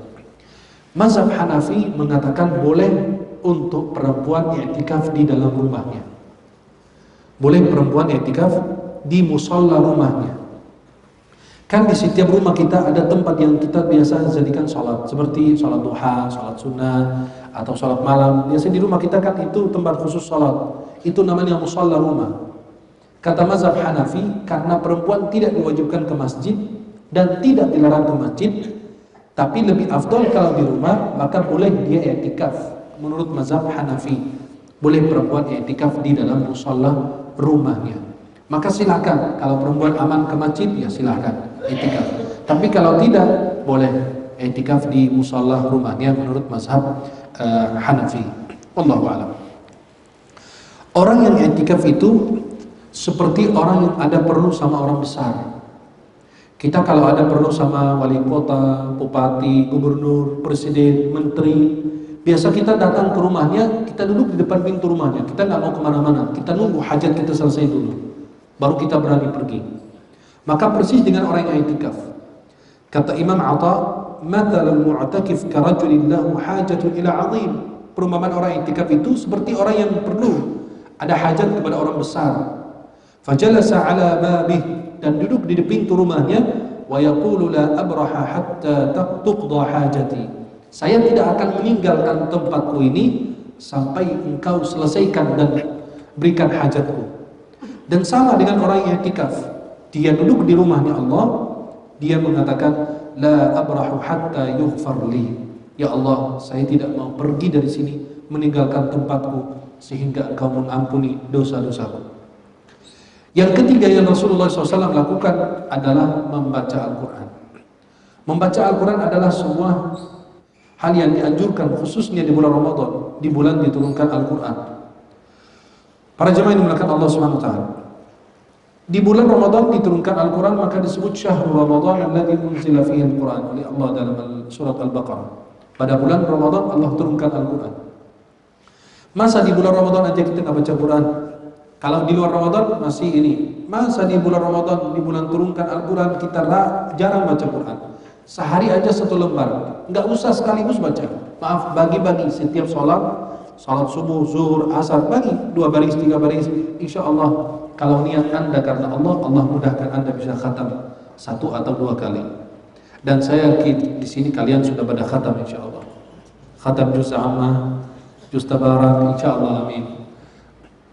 Mazhab Hanafi mengatakan boleh untuk perempuan i'tikaf di dalam rumahnya. Boleh perempuan i'tikaf di musola rumahnya. Kan di setiap rumah kita ada tempat yang kita biasa jadikan sholat, seperti sholat duha, sholat sunnah, atau sholat malam. Biasanya di rumah kita kan itu tempat khusus sholat. Itu namanya musola rumah. Kata mazhab Hanafi, karena perempuan tidak diwajibkan ke masjid dan tidak dilarang ke masjid, tapi lebih afdol kalau di rumah, maka boleh dia i'tikaf. Menurut mazhab Hanafi, boleh perempuan i'tikaf di dalam musola rumahnya. Maka silakan, kalau perempuan aman ke masjid, ya silakan i'tikaf. Tapi kalau tidak, boleh i'tikaf di musola rumahnya menurut mazhab Hanafi. Wallahu a'lam. Orang yang i'tikaf itu seperti orang yang ada perlu sama orang besar. Kita kalau ada perlu sama wali kota, bupati, gubernur, presiden, menteri, biasa kita datang ke rumahnya, kita duduk di depan pintu rumahnya, kita nggak mau kemana-mana, kita nunggu hajat kita selesai dulu, baru kita berani pergi. Maka persis dengan orang yang i'tikaf. Kata Imam Atha, "Mathalul mu'takif karajulin lahu hajatun ila 'azim." Perumpamaan orang i'tikaf itu seperti orang yang perlu ada hajat kepada orang besar. Fajalasa 'ala babih, dan duduk di pintu rumahnya, wa yaqulu la abraha hatta tuqda hajati. Saya tidak akan meninggalkan tempatku ini sampai engkau selesaikan dan berikan hajatku. Dan sama dengan orang yang i'tikaf, dia duduk di rumahnya Allah, dia mengatakan la abrahu hatta yughfar li. Ya Allah, saya tidak mau pergi dari sini meninggalkan tempatku sehingga Engkau mengampuni dosa-dosaku. Yang ketiga yang Rasulullah SAW lakukan adalah membaca Al-Quran. Membaca Al-Quran adalah semua hal yang dianjurkan, khususnya di bulan Ramadan, di bulan diturunkan Al-Quran. Para jemaah yang dimuliakan Allah Subhanahu wa taala. Di bulan Ramadan diturunkan Al-Quran, maka disebut syahrul Ramadan alladzi unzila fihi Al-Quran oleh Allah dalam surat Al-Baqarah. Pada bulan Ramadan Allah turunkan Al-Quran. Masa di bulan Ramadan aja kita nggak baca Quran? Kalau di luar Ramadan masih ini. Masa di bulan Ramadan, di bulan turunkan Al-Quran kita jarang baca Quran? Sehari aja 1 lembar, nggak usah sekaligus baca. Maaf, bagi-bagi setiap salat subuh, zuhur, asar, bagi 2 baris, 3 baris. Insya Allah kalau niat Anda karena Allah, Allah mudahkan Anda bisa khatam 1 atau 2 kali. Dan saya yakin di sini kalian sudah pada khatam insya Allah. Khatam juz amma, juz tabarak, insya Allah, amin.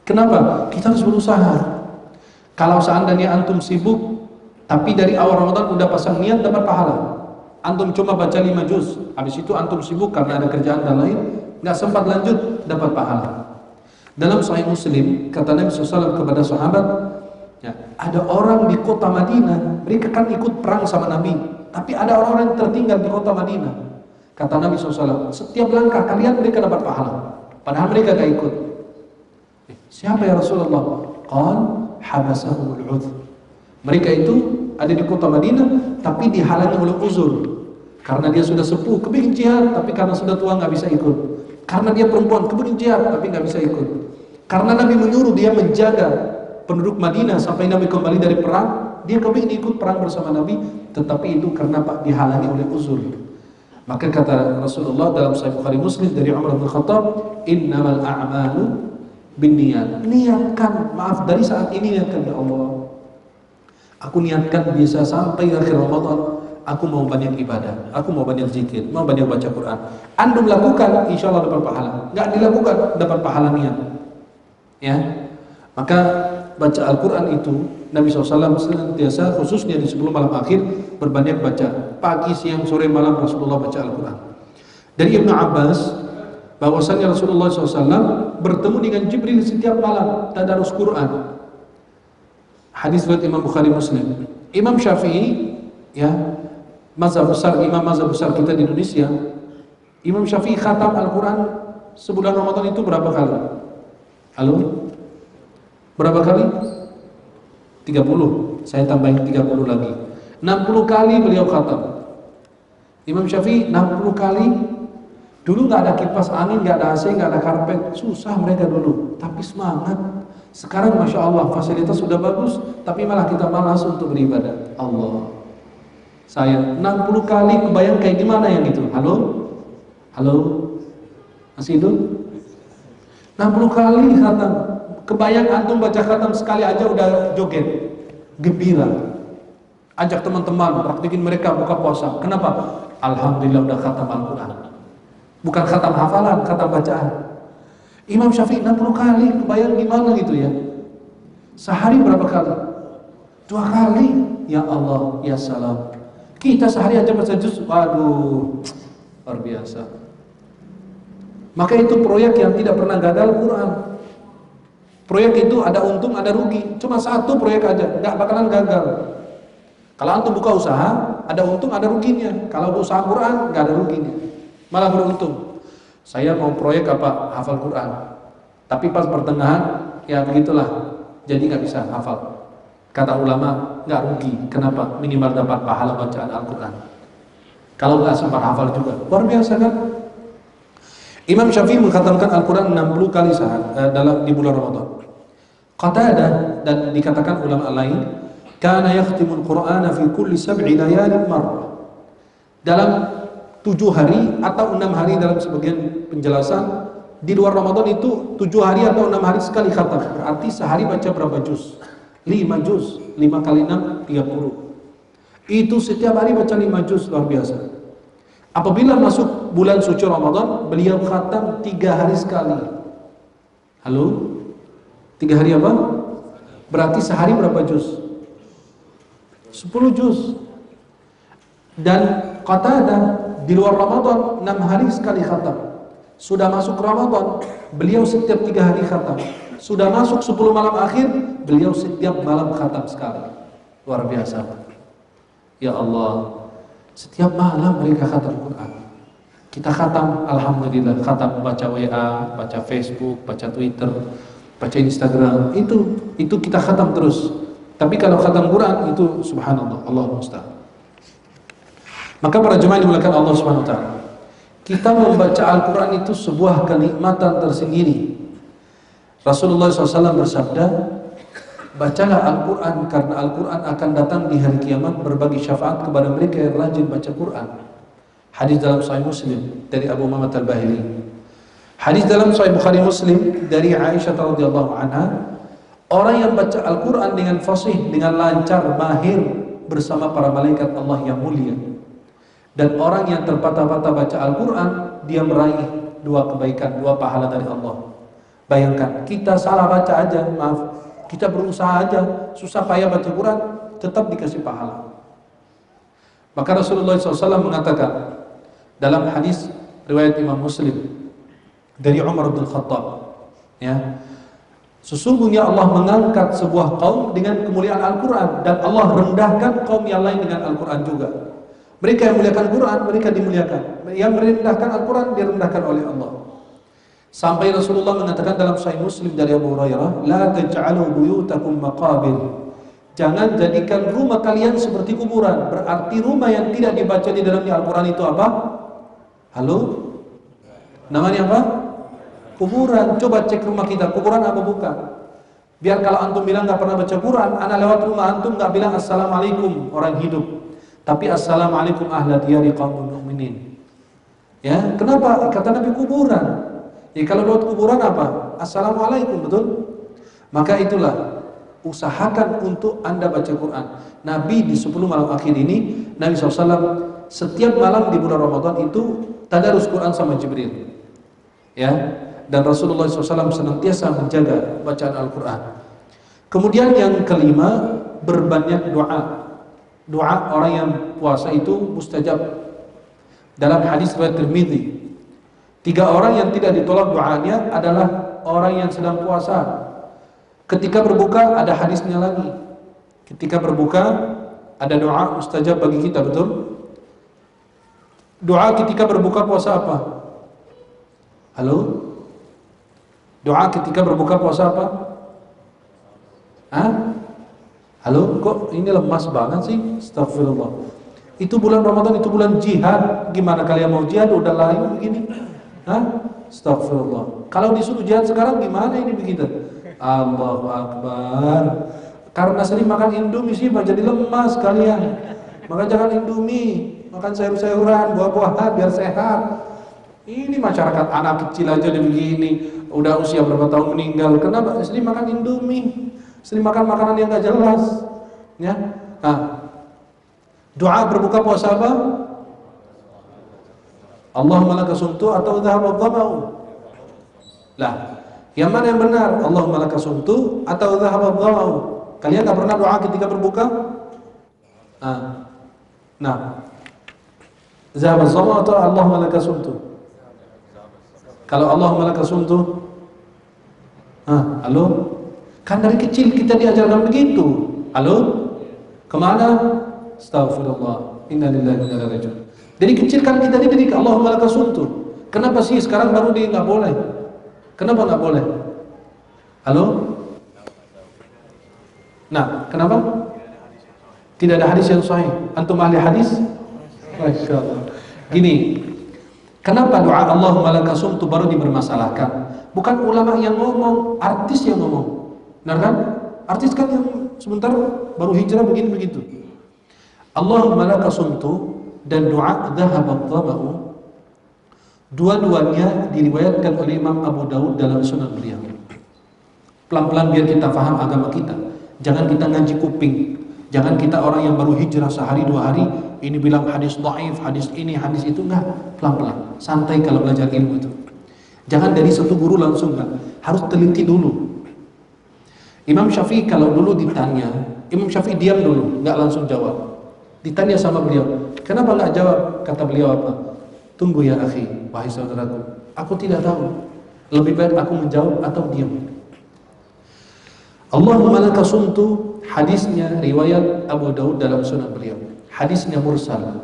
Kenapa? Kita harus berusaha. Kalau seandainya antum sibuk, tapi dari awal Ramadan udah pasang niat dapat pahala. Antum cuma baca 5 juz, habis itu antum sibuk karena ada kerjaan dan lain, nggak sempat lanjut, dapat pahala. Dalam Sahih Muslim, kata Nabi SAW kepada sahabat, ya, ada orang di kota Madinah, mereka kan ikut perang sama Nabi, tapi ada orang-orang yang tertinggal di kota Madinah. Kata Nabi SAW, setiap langkah kalian mereka dapat pahala, padahal mereka gak ikut. Siapa ya Rasulullah? Qal habasahumul udhr. Mereka itu ada di kota Madinah, tapi dihalangi oleh uzur. Karena dia sudah sepuh, kepingin jihad, tapi karena sudah tua nggak bisa ikut. Karena dia perempuan, kepingin jihad, tapi nggak bisa ikut. Karena Nabi menyuruh dia menjaga penduduk Madinah sampai Nabi kembali dari perang, dia kepingin ikut perang bersama Nabi, tetapi itu karena dihalangi oleh uzur. Maka kata Rasulullah dalam Sahih Bukhari Muslim dari Umar bin Khattab, innamal a'malu binniyat. Niatkan, maaf dari saat ini niatkan, ya Allah, aku niatkan bisa sampai akhir Ramadan aku mau banyak ibadah, aku mau banyak zikir, mau banyak baca Quran. Antum lakukan, insya Allah dapat pahala. Nggak dilakukan, dapat pahala niat. Ya, maka baca Al-Quran itu Nabi SAW senantiasa, khususnya di sebelum malam akhir, berbanyak baca. Pagi, siang, sore, malam Rasulullah baca Al-Quran. Dari Ibnu Abbas, bahwasannya Rasulullah SAW bertemu dengan Jibril setiap malam tadarus Quran. Hadis riwayat Imam Bukhari Muslim. Imam Syafi'i, ya, imam mazhab besar kita di Indonesia, Imam Syafi'i khatam Al-Quran sebulan Ramadan itu berapa kali? Halo? Berapa kali? 30. Saya tambahin 30 lagi. 60 kali beliau khatam. Imam Syafi'i 60 kali. Dulu nggak ada kipas angin, nggak ada AC, nggak ada karpet, susah mereka dulu. Tapi semangat. Sekarang Masya Allah fasilitas sudah bagus, tapi malah kita malas untuk beribadah. Allah. Saya 60 kali kebayang kayak gimana yang itu? Halo? Halo? Masih hidup? 60 kali khatam. Kebayang antum baca khatam sekali aja udah joget, gembira. Ajak teman-teman, praktikin mereka buka puasa. Kenapa? Alhamdulillah udah khatam Al-Quran. Bukan khatam hafalan, khatam bacaan. Imam Syafi'i 60 kali, kebayang gimana gitu ya. Sehari berapa kali? 2 kali. Ya Allah, ya salam. Kita sehari aja baca juz, waduh, luar biasa. Maka itu proyek yang tidak pernah gagal Quran. Proyek itu ada untung, ada rugi. Cuma satu proyek aja, nggak bakalan gagal. Kalau antum buka usaha, ada untung, ada ruginya. Kalau usaha Quran, nggak ada ruginya, malah beruntung. Saya mau proyek apa? Hafal Quran. Tapi pas pertengahan, ya begitulah, jadi nggak bisa hafal. Kata ulama, nggak rugi. Kenapa? Minimal dapat pahala bacaan Al-Quran. Kalau nggak sempat hafal juga, luar biasa kan? Imam Syafi'i mengkhatamkan Al-Quran 60 kali di bulan Ramadan. Qatadah, dan dikatakan ulama lain, kana yakhtimul Qur'ana fi kulli 7 layalin marrah. Dalam 7 hari atau 6 hari dalam sebagian penjelasan, di luar Ramadan itu 7 hari atau 6 hari sekali khatam. Berarti sehari baca berapa juz? 5 juz. 5 kali 6, 30. Itu setiap hari baca 5 juz, luar biasa. Apabila masuk bulan suci Ramadan, beliau khatam 3 hari sekali. Halo? 3 hari apa? Berarti sehari berapa juz? 10 juz. Dan Qatadah di luar Ramadan 6 hari sekali khatam. Sudah masuk Ramadan, beliau setiap 3 hari khatam. Sudah masuk 10 malam akhir, beliau setiap malam khatam sekali. Luar biasa. Ya Allah, setiap malam mereka khatam Quran. Kita khatam, alhamdulillah, khatam baca WA, baca Facebook, baca Twitter, baca Instagram, itu kita khatam terus. Tapi kalau khatam Quran itu subhanallah, Allah musta'an. Maka para jemaah yang dimuliakan Allah Subhanahu wa taala, kita membaca Al-Quran itu sebuah kenikmatan tersendiri. Rasulullah SAW bersabda, bacalah Al-Quran karena Al-Quran akan datang di hari kiamat berbagi syafaat kepada mereka yang rajin baca Quran. Hadis dalam Sahih Muslim dari Abu Muhammad Al-Bahili. Hadis dalam Sahih Bukhari Muslim dari Aisyah radhiyallahu anha, orang yang baca Al-Quran dengan fasih, dengan lancar, mahir bersama para malaikat Allah yang mulia. Dan orang yang terpatah-patah baca Al-Quran, dia meraih 2 kebaikan, 2 pahala dari Allah. Bayangkan, kita salah baca aja, maaf, kita berusaha aja, susah payah baca Quran, tetap dikasih pahala. Maka Rasulullah SAW mengatakan dalam hadis riwayat Imam Muslim dari Umar bin Khattab, ya, sesungguhnya Allah mengangkat sebuah kaum dengan kemuliaan Al-Quran, dan Allah rendahkan kaum yang lain dengan Al-Quran juga. Mereka yang memuliakan Quran, mereka dimuliakan. Yang merendahkan Al-Quran, direndahkan oleh Allah. Sampai Rasulullah mengatakan dalam Sahih Muslim dari Abu Hurairah, la taj'alu buyutakum maqabir. Jangan jadikan rumah kalian seperti kuburan. Berarti rumah yang tidak dibaca di dalamnya Al-Quran itu apa? Halo? Namanya apa? Kuburan. Coba cek rumah kita, kuburan apa bukan? Biar kalau antum bilang nggak pernah baca Quran, anak lewat rumah antum nggak bilang assalamualaikum orang hidup, tapi assalamualaikum ahla diyari qaumul mu'minin. Ya, kenapa? Kata Nabi kuburan. Ya, kalau lewat kuburan apa? Assalamualaikum, betul? Maka itulah, usahakan untuk Anda baca Quran. Nabi di 10 malam akhir ini, Nabi SAW setiap malam di bulan Ramadan itu tadarus Quran sama Jibril. Ya, dan Rasulullah SAW senantiasa menjaga bacaan Al-Quran. Kemudian yang kelima, berbanyak doa. Doa orang yang puasa itu mustajab. Dalam hadis riwayat Tirmidzi, 3 orang yang tidak ditolak doanya adalah orang yang sedang puasa. Ketika berbuka ada hadisnya lagi. Ketika berbuka ada doa mustajab bagi kita, betul? Doa ketika berbuka puasa apa? Halo? Doa ketika berbuka puasa apa? Hah? Halo, kok ini lemas banget sih? Astagfirullah. Itu bulan Ramadan, itu bulan jihad. Gimana kalian mau jihad udah layu begini? Hah? Astagfirullah. Kalau disuruh jihad sekarang gimana ini begitu? Allahu Akbar. Karena sering makan Indomie sih jadi lemas kalian. Maka jangan Indomie, makan sayur-sayuran, buah-buahan biar sehat. Ini masyarakat anak kecil aja udah begini, udah usia berapa tahun meninggal. Kenapa? Sering makan Indomie. Sering makan makanan yang gak jelas, ya. Nah, doa berbuka puasa apa? Allahumma laka sumtu atau dhahaba dhama'u. Lah, yang mana yang benar? Allahumma laka sumtu atau dhahaba dhama'u. Kalian gak pernah doa ketika berbuka? Nah, dhahaba dhama'u atau Allahumma laka sumtu? Kalau Allahumma laka sumtu, halo? Kan dari kecil kita diajarkan begitu. Halo? Kemana? Astagfirullah. Inna lillahi wa inna ilaihi raji'un. Dari kecil kan kita dididik Allahumma laka sumtu. Kenapa sih sekarang baru dia nggak boleh? Kenapa nggak boleh? Halo? Nah, kenapa? Tidak ada hadis yang sahih. Antum ahli hadis? Masya Allah. Gini, kenapa doa Allahumma laka sumtu baru dipermasalahkan? Bukan ulama yang ngomong, artis yang ngomong. Benar kan? Artis kan yang sebentar baru hijrah begini begitu. Allahumma laka sumtu dan doa dhahaba dhama'u, dua-duanya diriwayatkan oleh Imam Abu Dawud dalam sunan beliau. Pelan-pelan biar kita paham agama kita. Jangan kita ngaji kuping. Jangan kita orang yang baru hijrah sehari 2 hari ini bilang hadis dhaif, hadis ini, hadis itu. Enggak, pelan-pelan. Santai kalau belajar ilmu itu. Jangan dari satu guru langsung, enggak. Harus teliti dulu. Imam Syafi'i kalau dulu ditanya, Imam Syafi'i diam dulu, nggak langsung jawab. Ditanya sama beliau, kenapa nggak jawab? Kata beliau apa? Tunggu ya akhi, wahai saudaraku, aku tidak tahu. Lebih baik aku menjawab atau diam. Allahumma laka sumtu, hadisnya riwayat Abu Daud dalam sunan beliau. Hadisnya mursal.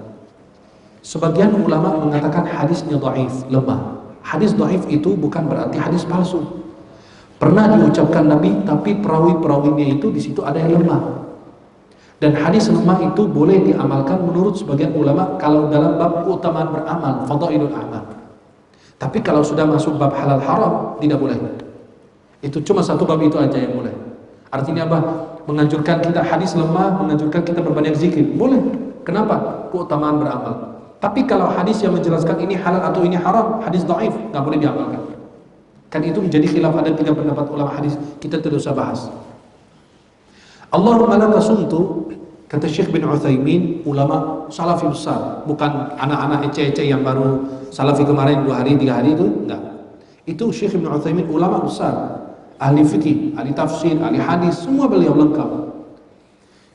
Sebagian ulama mengatakan hadisnya dhaif, lemah. Hadis dhaif itu bukan berarti hadis palsu. Pernah diucapkan Nabi, tapi perawi-perawinya itu di situ ada yang lemah. Dan hadis lemah itu boleh diamalkan menurut sebagian ulama kalau dalam bab keutamaan beramal, fadailul amal. Tapi kalau sudah masuk bab halal haram, tidak boleh. Itu cuma satu bab itu aja yang boleh. Artinya apa? Menganjurkan kita hadis lemah, menganjurkan kita berbanyak zikir, boleh. Kenapa? Keutamaan beramal. Tapi kalau hadis yang menjelaskan ini halal atau ini haram, hadis dhaif, nggak boleh diamalkan. Kan itu menjadi khilaf, ada 3 pendapat ulama hadis, kita tidak usah bahas. Allahumma laka sumtu, kata Syekh bin Utsaimin, ulama salafi besar, bukan anak-anak ece-ece yang baru salafi kemarin 2 hari 3 hari itu, enggak. Itu Syekh bin Utsaimin ulama besar, ahli fikih, ahli tafsir, ahli hadis, semua beliau lengkap.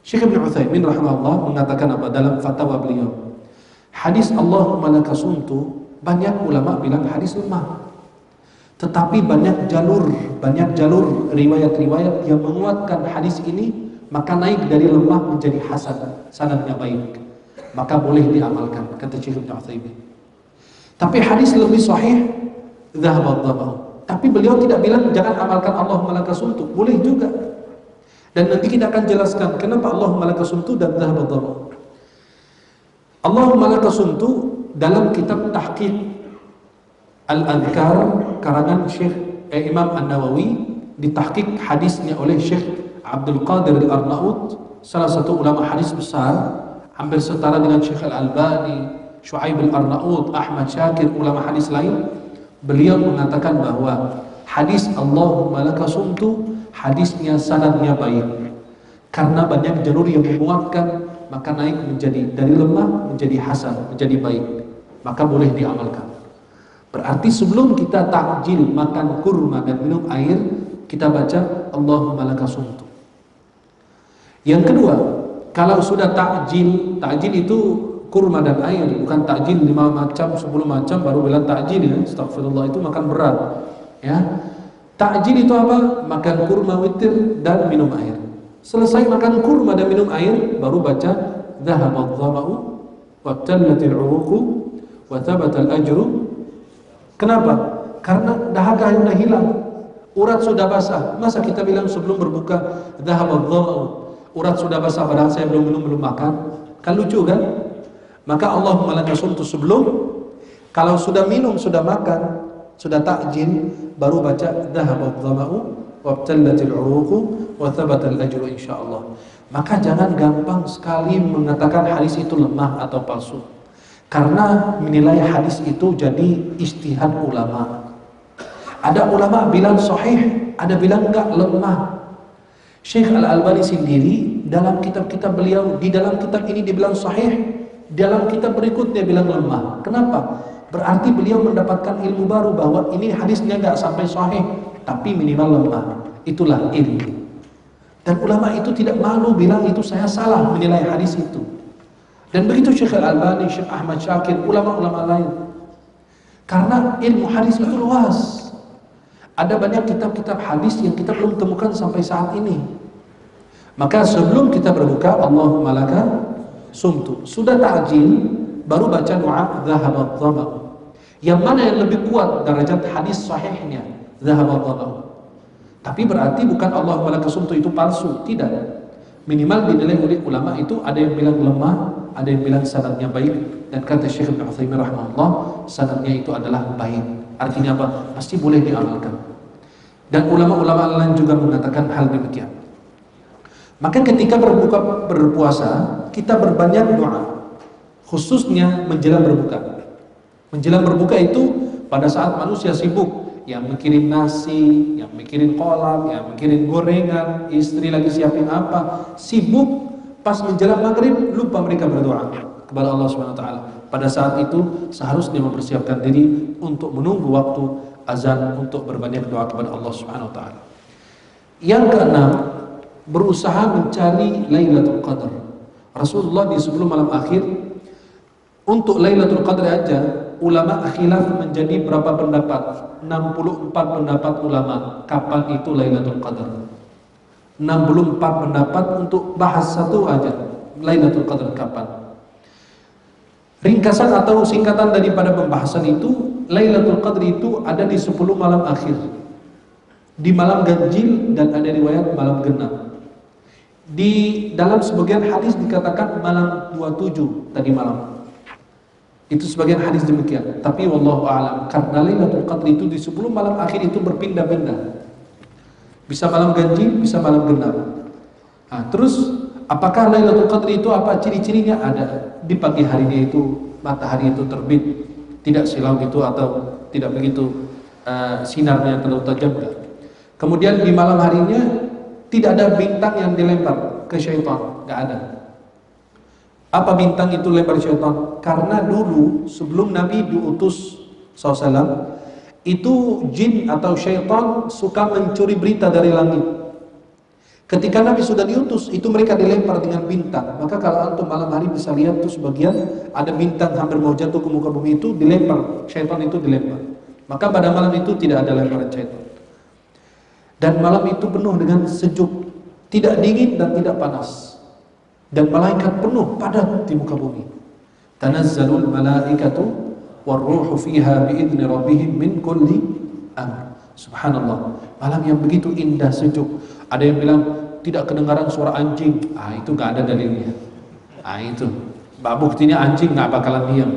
Syekh bin Utsaimin rahimahullah mengatakan apa dalam fatwa beliau? Hadis Allahumma laka sumtu, banyak ulama bilang hadis lemah. Tetapi banyak jalur riwayat-riwayat yang menguatkan hadis ini, maka naik dari lemah menjadi hasan, sanadnya baik. Maka boleh diamalkan, kata Syekh Ibnu Utsaimin. Tapi hadis lebih sahih, dzahaba dhama'u. Tapi beliau tidak bilang jangan amalkan Allahumma laka sumtu, boleh juga. Dan nanti kita akan jelaskan kenapa Allahumma laka sumtu dan dzahaba dhama'u. Allahumma laka sumtu dalam kitab Tahqiq Al-Adhkar karangan Syekh Imam An-Nawawi, ditahqiq hadisnya oleh Syekh Abdul Qadir Al-Arnaut, salah satu ulama hadis besar, hampir setara dengan Syekh Al-Albani, Syuaib Al-Arnaut, Ahmad Syakir, ulama hadis lain. Beliau mengatakan bahwa hadis Allahumma laka sumtu, hadisnya sanadnya baik. Karena banyak jalur yang menguatkan, maka naik menjadi dari lemah menjadi hasan, menjadi baik. Maka boleh diamalkan. Berarti sebelum kita takjil makan kurma dan minum air, kita baca Allahumma laka sumtu. Yang kedua, kalau sudah takjil itu kurma dan air, bukan takjil 5 macam, 10 macam baru bilang takjil ya. Astagfirullah, itu makan berat. Ya. Takjil itu apa? Makan kurma witir dan minum air. Selesai makan kurma dan minum air, baru baca dhahabadh dhama'u wa tallatil 'uruqu wa thabatal ajru. Kenapa? Karena dahaga yang sudah hilang, urat sudah basah. Masa kita bilang sebelum berbuka dhahabadh dhama'u, urat sudah basah padahal saya belum minum, belum makan? Kan lucu kan? Maka Allahumma laka sumtu sebelum, kalau sudah minum, sudah makan, sudah takjil, baru baca dhahabadh dhama'u wabtallatil 'uruqu wa thabatal ajru insyaallah. Maka jangan gampang sekali mengatakan hadis itu lemah atau palsu. Karena menilai hadis itu jadi ijtihad ulama. Ada ulama bilang sahih, ada bilang enggak, lemah. Syekh Al-Albani sendiri dalam kitab-kitab beliau, di dalam kitab ini dibilang sahih, dalam kitab berikutnya bilang lemah. Kenapa? Berarti beliau mendapatkan ilmu baru bahwa ini hadisnya enggak sampai sahih, tapi minimal lemah. Itulah ilmu. Dan ulama itu tidak malu bilang itu saya salah menilai hadis itu. Dan begitu Syekh Al-Albani, Syekh Ahmad Syakir, ulama-ulama lain. Karena ilmu hadis itu luas. Ada banyak kitab-kitab hadis yang kita belum temukan sampai saat ini. Maka sebelum kita berbuka, Allahumma laka sumtu, sudah takjil, baru baca doa dhahabadh dhama'u. Yang mana yang lebih kuat derajat hadis sahihnya? Dhahabadh dhama'u. Tapi berarti bukan Allahumma laka sumtu itu palsu, tidak. Minimal dinilai oleh ulama itu ada yang bilang lemah, ada yang bilang sanadnya baik, dan kata Syekh Ibnu Utsaimin rahimahullah, sanadnya itu adalah baik. Artinya apa? Pasti boleh diamalkan. Dan ulama-ulama lain juga mengatakan hal demikian. Maka ketika berpuasa, kita berbanyak doa, khususnya menjelang berbuka. Menjelang berbuka itu pada saat manusia sibuk, yang mikirin nasi, yang mikirin kolak, yang mikirin gorengan, istri lagi siapin apa, sibuk. Pas menjelang maghrib lupa mereka berdoa kepada Allah Subhanahu wa taala. Pada saat itu seharusnya mempersiapkan diri untuk menunggu waktu azan untuk berbanyak doa kepada Allah Subhanahu wa taala. Yang keenam, berusaha mencari Lailatul Qadar. Rasulullah di sebelum malam akhir, untuk Lailatul Qadar aja ulama khilaf menjadi berapa pendapat? 64 pendapat ulama kapan itu Lailatul Qadar. 64 pendapat untuk bahas satu aja, Lailatul Qadar kapan. Ringkasan atau singkatan daripada pembahasan itu, Lailatul Qadar itu ada di 10 malam akhir, di malam ganjil, dan ada riwayat malam genap. Di dalam sebagian hadis dikatakan malam 27 tadi malam. Itu sebagian hadis demikian. Tapi wallahu a'lam, karena Lailatul Qadar itu di 10 malam akhir itu berpindah-pindah. Bisa malam ganjil, bisa malam genap. Nah, terus apakah Lailatul Qadar itu apa ciri-cirinya? Ada. Di pagi harinya itu matahari itu terbit, tidak silau gitu atau tidak begitu sinarnya terlalu tajam. Kemudian di malam harinya tidak ada bintang yang dilempar ke syaitan, nggak ada. Apa bintang itu lempar syaitan? Karena dulu sebelum Nabi diutus SAW, itu jin atau syaitan suka mencuri berita dari langit. Ketika Nabi sudah diutus, itu mereka dilempar dengan bintang. Maka kalau antum malam hari bisa lihat tuh sebagian ada bintang hampir mau jatuh ke muka bumi, itu dilempar, syaitan itu dilempar. Maka pada malam itu tidak ada lemparan syaitan. Dan malam itu penuh dengan sejuk, tidak dingin dan tidak panas. Dan malaikat penuh padat di muka bumi. Tanazzalul malaikatu warruhu fiha biidzni rabbihim min kulli amr. Subhanallah, malam yang begitu indah sejuk. Ada yang bilang tidak kedengaran suara anjing. Itu gak ada dalilnya. Itu buktinya anjing gak bakalan diam,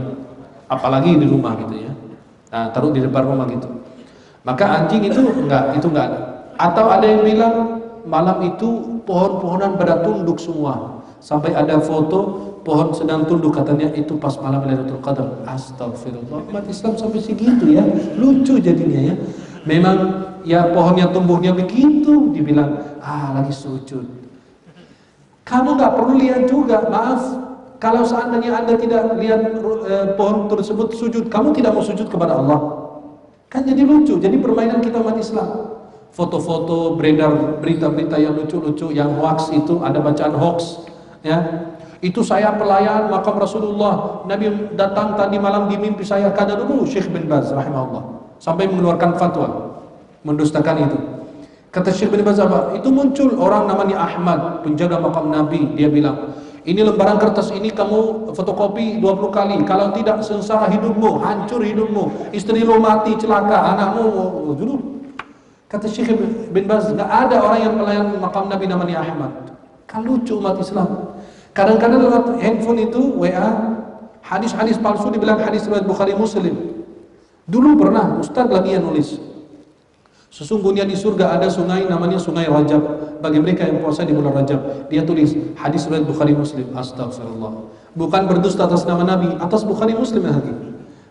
apalagi di rumah gitu ya. Taruh di depan rumah gitu. Maka anjing itu enggak ada. Atau ada yang bilang malam itu pohon-pohonan pada tunduk semua, sampai ada foto pohon sedang tunduk, katanya itu pas malam Lailatul Qadar. Astagfirullah, umat Islam sampai segitu ya, lucu jadinya ya. Memang ya pohonnya tumbuhnya begitu, dibilang lagi sujud. Kamu nggak perlu lihat juga, maaf. Kalau seandainya Anda tidak lihat pohon tersebut sujud, kamu tidak mau sujud kepada Allah, kan jadi lucu. Jadi permainan kita umat Islam. Foto-foto beredar, berita-berita yang lucu-lucu, yang hoax itu, ada bacaan hoax ya. Itu saya pelayan makam Rasulullah, Nabi datang tadi malam di mimpi saya. Kata dulu Syekh bin Baz rahimahullah, sampai mengeluarkan fatwa mendustakan itu. Kata Syekh bin Baz apa? Itu muncul orang namanya Ahmad, penjaga makam Nabi. Dia bilang, ini lembaran kertas ini kamu fotokopi 20 kali, kalau tidak sengsara hidupmu, hancur hidupmu, istri lo mati celaka, anakmu dulu. Kata Syekh bin Baz, nggak ada orang yang pelayan makam Nabi namanya Ahmad. Kan lucu umat Islam. Kadang-kadang lewat handphone itu WA, hadis-hadis palsu dibilang hadis riwayat Bukhari Muslim. Dulu pernah Ustaz lagi yang nulis, sesungguhnya di surga ada sungai namanya Sungai Rajab bagi mereka yang puasa di bulan Rajab. Dia tulis hadis riwayat Bukhari Muslim. Astagfirullah. Bukan berdusta atas nama Nabi, atas Bukhari Muslim lagi.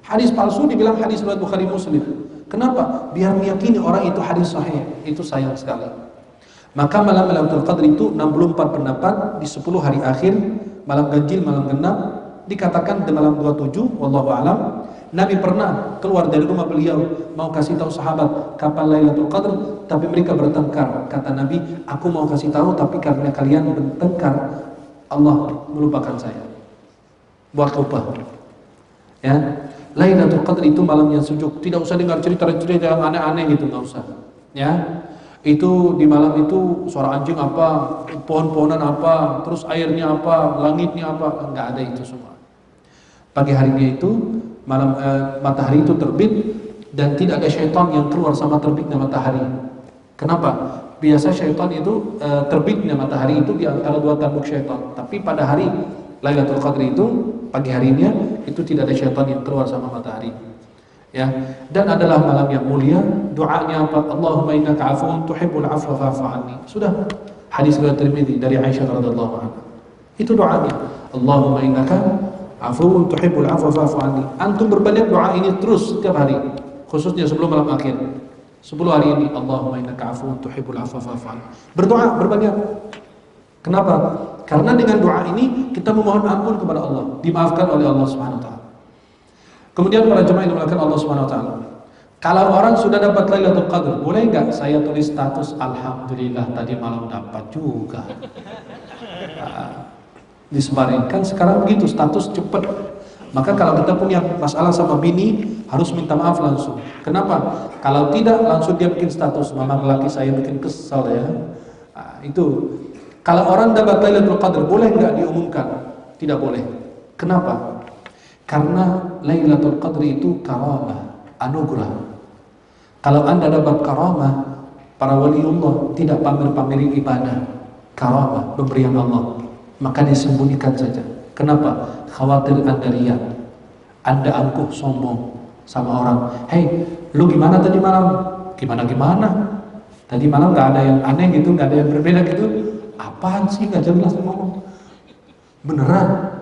Hadis palsu dibilang hadis riwayat Bukhari Muslim. Kenapa? Biar meyakini orang itu hadis sahih. Itu sayang sekali. Maka malam Lailatul Qadar itu 64 pendapat di 10 hari akhir, malam ganjil, malam genap, dikatakan di malam 27, wallahu alam. Nabi pernah keluar dari rumah beliau mau kasih tahu sahabat kapan Lailatul Qadar, tapi mereka bertengkar. Kata Nabi, aku mau kasih tahu tapi karena kalian bertengkar, Allah melupakan saya. Buat lupa. Ya. Lailatul Qadar itu malam yang sejuk. Tidak usah dengar cerita-cerita yang aneh-aneh gitu, nggak usah. Ya. Itu di malam itu suara anjing apa, pohon-pohonan apa, terus airnya apa, langitnya apa, nggak ada itu semua. Pagi harinya itu malam matahari itu terbit dan tidak ada syaitan yang keluar sama terbitnya matahari. Kenapa? Biasa syaitan itu terbitnya matahari itu di antara dua tanduk syaitan. Tapi pada hari Lailatul Qadar itu pagi harinya itu tidak ada syaitan yang keluar sama matahari. Ya, dan adalah malam yang mulia. Doanya apa? Allahumma innaka 'afuwun tuhibbul 'afwa fa'fu anni. Sudah hadis riwayat Tirmidzi dari Aisyah radhiyallahu anha. Itu doanya. Allahumma innaka 'afuwun tuhibbul 'afwa fa'fu anni. Antum berbanyak doa ini terus setiap hari, khususnya sebelum malam akhir. 10 hari ini Allahumma innaka 'afuwun tuhibbul 'afwa fa'fu anni. Berdoa berbanyak. Kenapa? Karena dengan doa ini kita memohon ampun kepada Allah, dimaafkan oleh Allah Subhanahu wa taala. Kemudian para jemaah yang dimuliakan Allah Subhanahu wa taala, Kalau orang sudah dapat Lailatul Qadar, boleh nggak saya tulis status Alhamdulillah tadi malam dapat juga? Disebarin kan sekarang begitu, status cepet. Maka kalau kita punya masalah sama bini harus minta maaf langsung. Kenapa? Kalau tidak langsung dia bikin status, mamang laki saya bikin kesal ya. Itu kalau orang dapat Lailatul Qadar boleh nggak diumumkan? Tidak boleh. Kenapa? Karena Lailatul Qadar itu karamah, anugerah. Kalau Anda dapat karamah, para waliullah tidak pamer-pamerin ibadah, karamah, pemberian Allah, maka disembunyikan saja. Kenapa? Khawatir Anda riak, Anda angkuh sombong sama orang. Hei, lu gimana tadi malam? Gimana? Tadi malam nggak ada yang aneh gitu, nggak ada yang berbeda gitu. Apaan sih, nggak jelas ngomong. Beneran?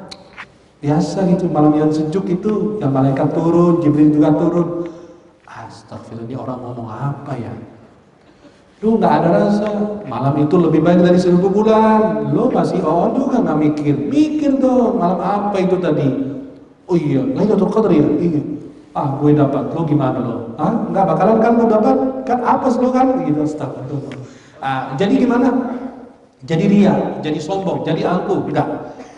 Biasa gitu, malam yang sejuk itu, yang malaikat turun, Jibril juga turun. Astagfirullah, ini orang ngomong apa ya? Lu nggak ada rasa, malam itu lebih baik dari 1000 bulan. Lu masih juga nggak mikir dong, malam apa itu tadi? Oh iya, Lailatul Qadar ya? Iya. Gue dapat, lu gimana lo? Nggak bakalan kan lu dapat? Kan apes lu kan? Gitu, astagfirullah. Jadi gimana? Jadi ria, jadi sombong, jadi angkuh? Enggak.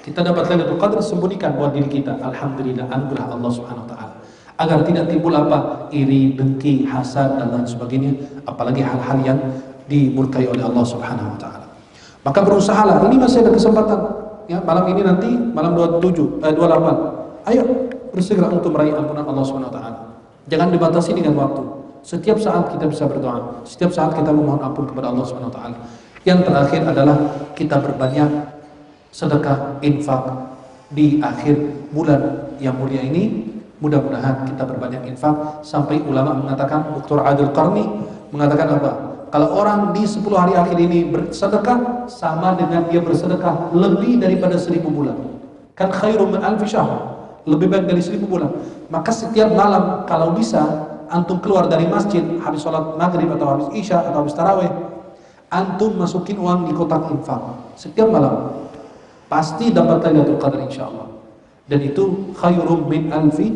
Kita dapat Lailatul Qadar, sembunyikan buat diri kita. Alhamdulillah, anugerah Allah Subhanahu Wa Taala. Agar tidak timbul apa? Iri, dengki, hasad dan lain sebagainya, apalagi hal-hal yang dimurkai oleh Allah Subhanahu Wa Taala. Maka berusahalah, ini masih ada kesempatan ya, malam ini nanti malam 27 28. Ayo bersegera untuk meraih ampunan Allah Subhanahu Wa Taala. Jangan dibatasi dengan waktu. Setiap saat kita bisa berdoa, setiap saat kita memohon ampun kepada Allah Subhanahu Wa Taala. Yang terakhir adalah kita berbanyak sedekah, infak di akhir bulan yang mulia ini. Mudah-mudahan kita berbanyak infak. Sampai ulama mengatakan, Dr. Adil Qarni mengatakan apa? Kalau orang di 10 hari akhir ini bersedekah, sama dengan dia bersedekah lebih daripada 1000 bulan. Kan khairum min alfi syahr, lebih baik dari 1000 bulan. Maka setiap malam kalau bisa antum keluar dari masjid habis sholat maghrib atau habis isya atau habis tarawih, antum masukin uang di kotak infak setiap malam, pasti dapat Lailatul Qadar insyaallah. Dan itu khairum min alfi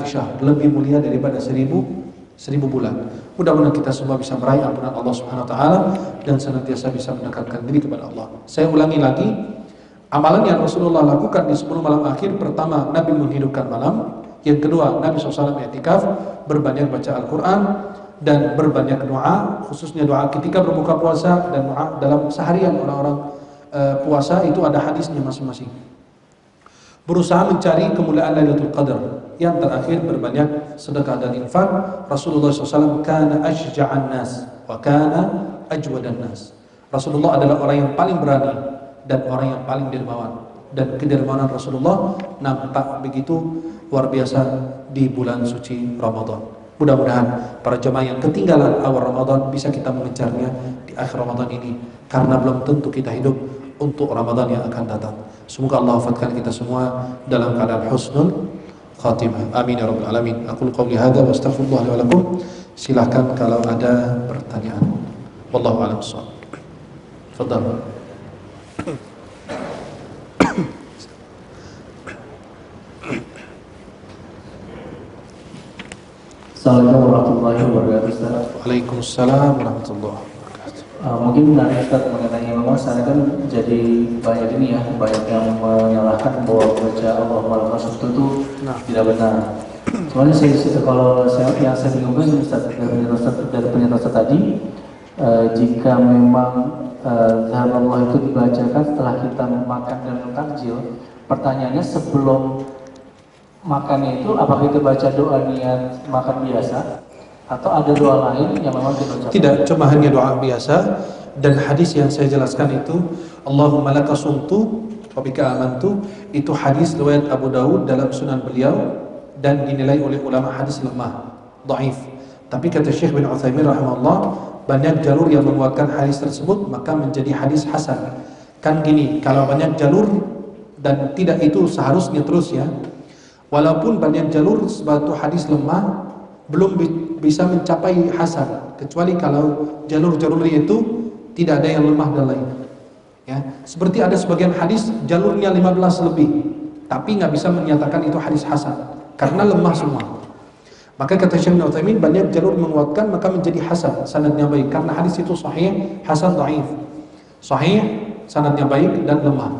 syahr, lebih mulia daripada 1000 bulan. Mudah-mudahan kita semua bisa meraih ampunan Allah Subhanahu Wa Taala dan senantiasa bisa mendekatkan diri kepada Allah. Saya ulangi lagi, amalan yang Rasulullah lakukan di 10 malam akhir: pertama, Nabi menghidupkan malam; yang kedua, Nabi SAW i'tikaf, berbanyak baca Al-Quran dan berbanyak doa, khususnya doa ketika berbuka puasa dan doa dalam seharian orang-orang puasa. Itu ada hadisnya masing-masing. Berusaha mencari kemuliaan Lailatul Qadar. Yang terakhir, berbanyak sedekah dan infak. Rasulullah SAW kana asyja'an nas wa kana ajwadan nas. Rasulullah adalah orang yang paling berani dan orang yang paling dermawan, dan kedermawanan Rasulullah nampak begitu luar biasa di bulan suci Ramadan. Mudah-mudahan para jemaah yang ketinggalan awal Ramadan bisa kita mengejarnya di akhir Ramadan ini, karena belum tentu kita hidup untuk Ramadan yang akan datang. Semoga Allah wafatkan kita semua dalam keadaan husnul khatimah. Amin ya rabbal alamin. Aku qouli hadza wa astaghfirullah li wa lakum. Silahkan kalau ada pertanyaan. Wallahu a'lam bissawab. Tafadhal. Assalamualaikum warahmatullahi wabarakatuh. Waalaikumsalam warahmatullahi wabarakatuh. Mungkin dari Ustaz mengenai memang sekarang kan jadi banyak ini ya, banyak yang menyalahkan bahwa baca Allahumma lakal itu tidak benar. Soalnya kalau yang saya bingungkan Ustaz, dari pernyataan Ustaz tadi, jika memang Allah itu dibacakan setelah kita makan dan takjil, pertanyaannya sebelum makannya itu apakah kita baca doa niat makan biasa atau ada doa lain yang memang kita ucapkan? Tidak, cuma hanya doa biasa. Dan hadis yang saya jelaskan itu, Allahumma laka sumtu wa bika amantu, itu hadis riwayat Abu Dawud dalam sunan beliau dan dinilai oleh ulama hadis lemah, dhaif. Tapi kata Syekh bin Utsaimin rahimahullah, banyak jalur yang menguatkan hadis tersebut, maka menjadi hadis hasan. Kan gini, kalau banyak jalur dan tidak itu seharusnya terus ya. Walaupun banyak jalur suatu hadis lemah belum bisa mencapai hasan, kecuali kalau jalur-jalurnya itu tidak ada yang lemah dan lain. Ya, seperti ada sebagian hadis jalurnya 15 lebih, tapi nggak bisa menyatakan itu hadis hasan karena lemah semua. Maka kata Syekh Ibnu Utsaimin, banyak jalur menguatkan maka menjadi hasan, sanadnya baik. Karena hadis itu sahih, hasan, dhaif. Sahih, sanadnya baik dan lemah.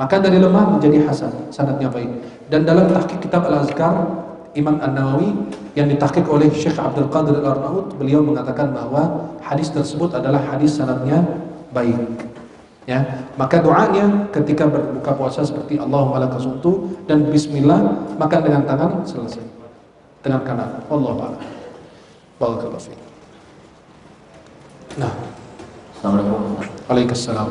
Maka dari lemah menjadi hasan, sanadnya baik. Dan dalam tahqiq kitab Al-Azkar Imam An-Nawawi yang ditahqiq oleh Syekh Abdul Qadir Al-Arnaud, beliau mengatakan bahwa hadis tersebut adalah hadis sanadnya baik. Ya, maka doanya ketika berbuka puasa seperti Allahumma laka sumtu dan bismillah, makan dengan tangan selesai. Dengan kanan. Wallahu a'lam. Barakallahu fiik. Nah, Assalamualaikum. Waalaikumsalam.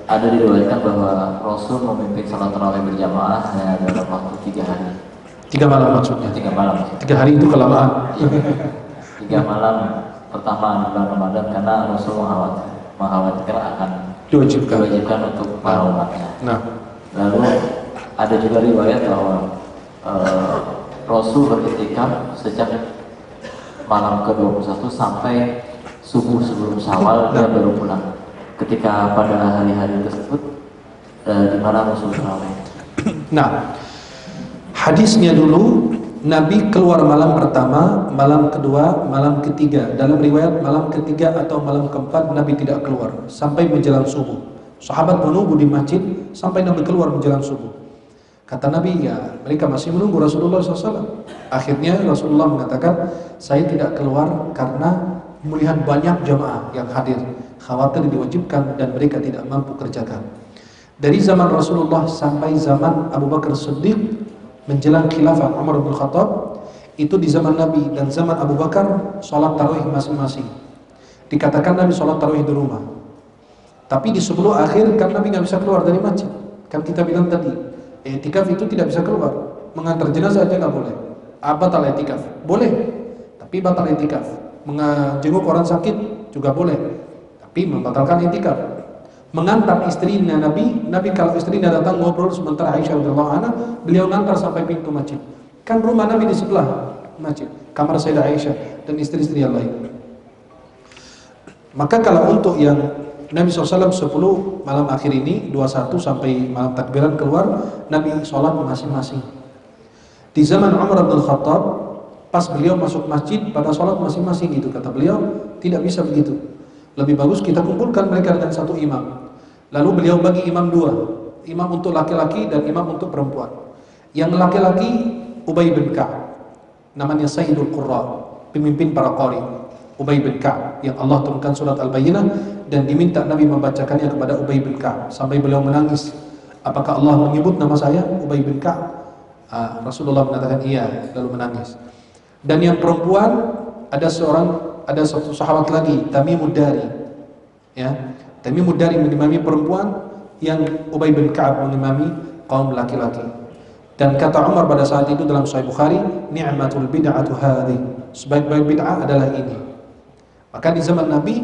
Ada diriwayatkan bahwa Rasul memimpin salat tarawih berjamaah hanya dalam waktu 3 hari. 3 malam maksudnya. 3 malam. 3 hari itu kelamaan. 3 malam pertama bulan Ramadan karena Rasul mengkhawatirkan akan diwajibkan untuk para umatnya. Nah, lalu ada juga riwayat bahwa Rasul beriktikaf sejak malam ke-21 sampai subuh sebelum Syawal dia baru pulang. Ketika pada hari-hari tersebut di mana Rasul tarawih. Nah, hadisnya dulu Nabi keluar malam pertama, malam kedua, malam ketiga. Dalam riwayat malam ketiga atau malam keempat Nabi tidak keluar sampai menjelang subuh. Sahabat menunggu di masjid sampai Nabi keluar menjelang subuh. Kata Nabi, ya mereka masih menunggu Rasulullah SAW. Akhirnya Rasulullah mengatakan, saya tidak keluar karena melihat banyak jamaah yang hadir, khawatir diwajibkan dan mereka tidak mampu kerjakan. Dari zaman Rasulullah sampai zaman Abu Bakar Siddiq menjelang khilafah Umar bin Khattab, itu di zaman Nabi dan zaman Abu Bakar sholat tarawih masing-masing. Dikatakan Nabi sholat tarawih di rumah. Tapi di sebelum akhir kan Nabi nggak bisa keluar dari masjid. Kan kita bilang tadi, i'tikaf itu tidak bisa keluar. Mengantar jenazah aja nggak boleh. Batal i'tikaf? Boleh, tapi batal i'tikaf. Menjenguk orang sakit juga boleh, tapi membatalkan i'tikaf. Mengantar istrinya Nabi kalau istrinya datang ngobrol sementara Aisyah radhiyallahu anha, beliau ngantar sampai pintu masjid. Kan rumah Nabi di sebelah masjid, kamar Sayyidah Aisyah dan istri-istri yang lain. Maka kalau untuk yang Nabi SAW 10 malam akhir ini, 21 sampai malam takbiran keluar, Nabi sholat masing-masing. Di zaman Umar bin Khattab, pas beliau masuk masjid pada sholat masing-masing gitu, kata beliau, tidak bisa begitu. Lebih bagus kita kumpulkan mereka dengan satu imam. Lalu beliau bagi imam 2, imam untuk laki-laki dan imam untuk perempuan. Yang laki-laki Ubay bin Ka'ab, namanya Sayyidul Qurra, pemimpin para qari. Ubay bin Ka'ab yang Allah turunkan surat Al-Bayyinah dan diminta Nabi membacakannya kepada Ubay bin Ka'ab sampai beliau menangis. Apakah Allah menyebut nama saya Ubay bin Ka'ab? Rasulullah mengatakan iya, lalu menangis. Dan yang perempuan ada satu sahabat lagi, Tamimud Dari. Ya, Tamimud Dari mengimami perempuan, yang Ubay bin Ka'ab mengimami kaum laki-laki. Dan kata Umar pada saat itu dalam Sahih Bukhari, ni'matul bid'atu hadhi. Sebaik-baik bid'ah adalah ini. Maka di zaman Nabi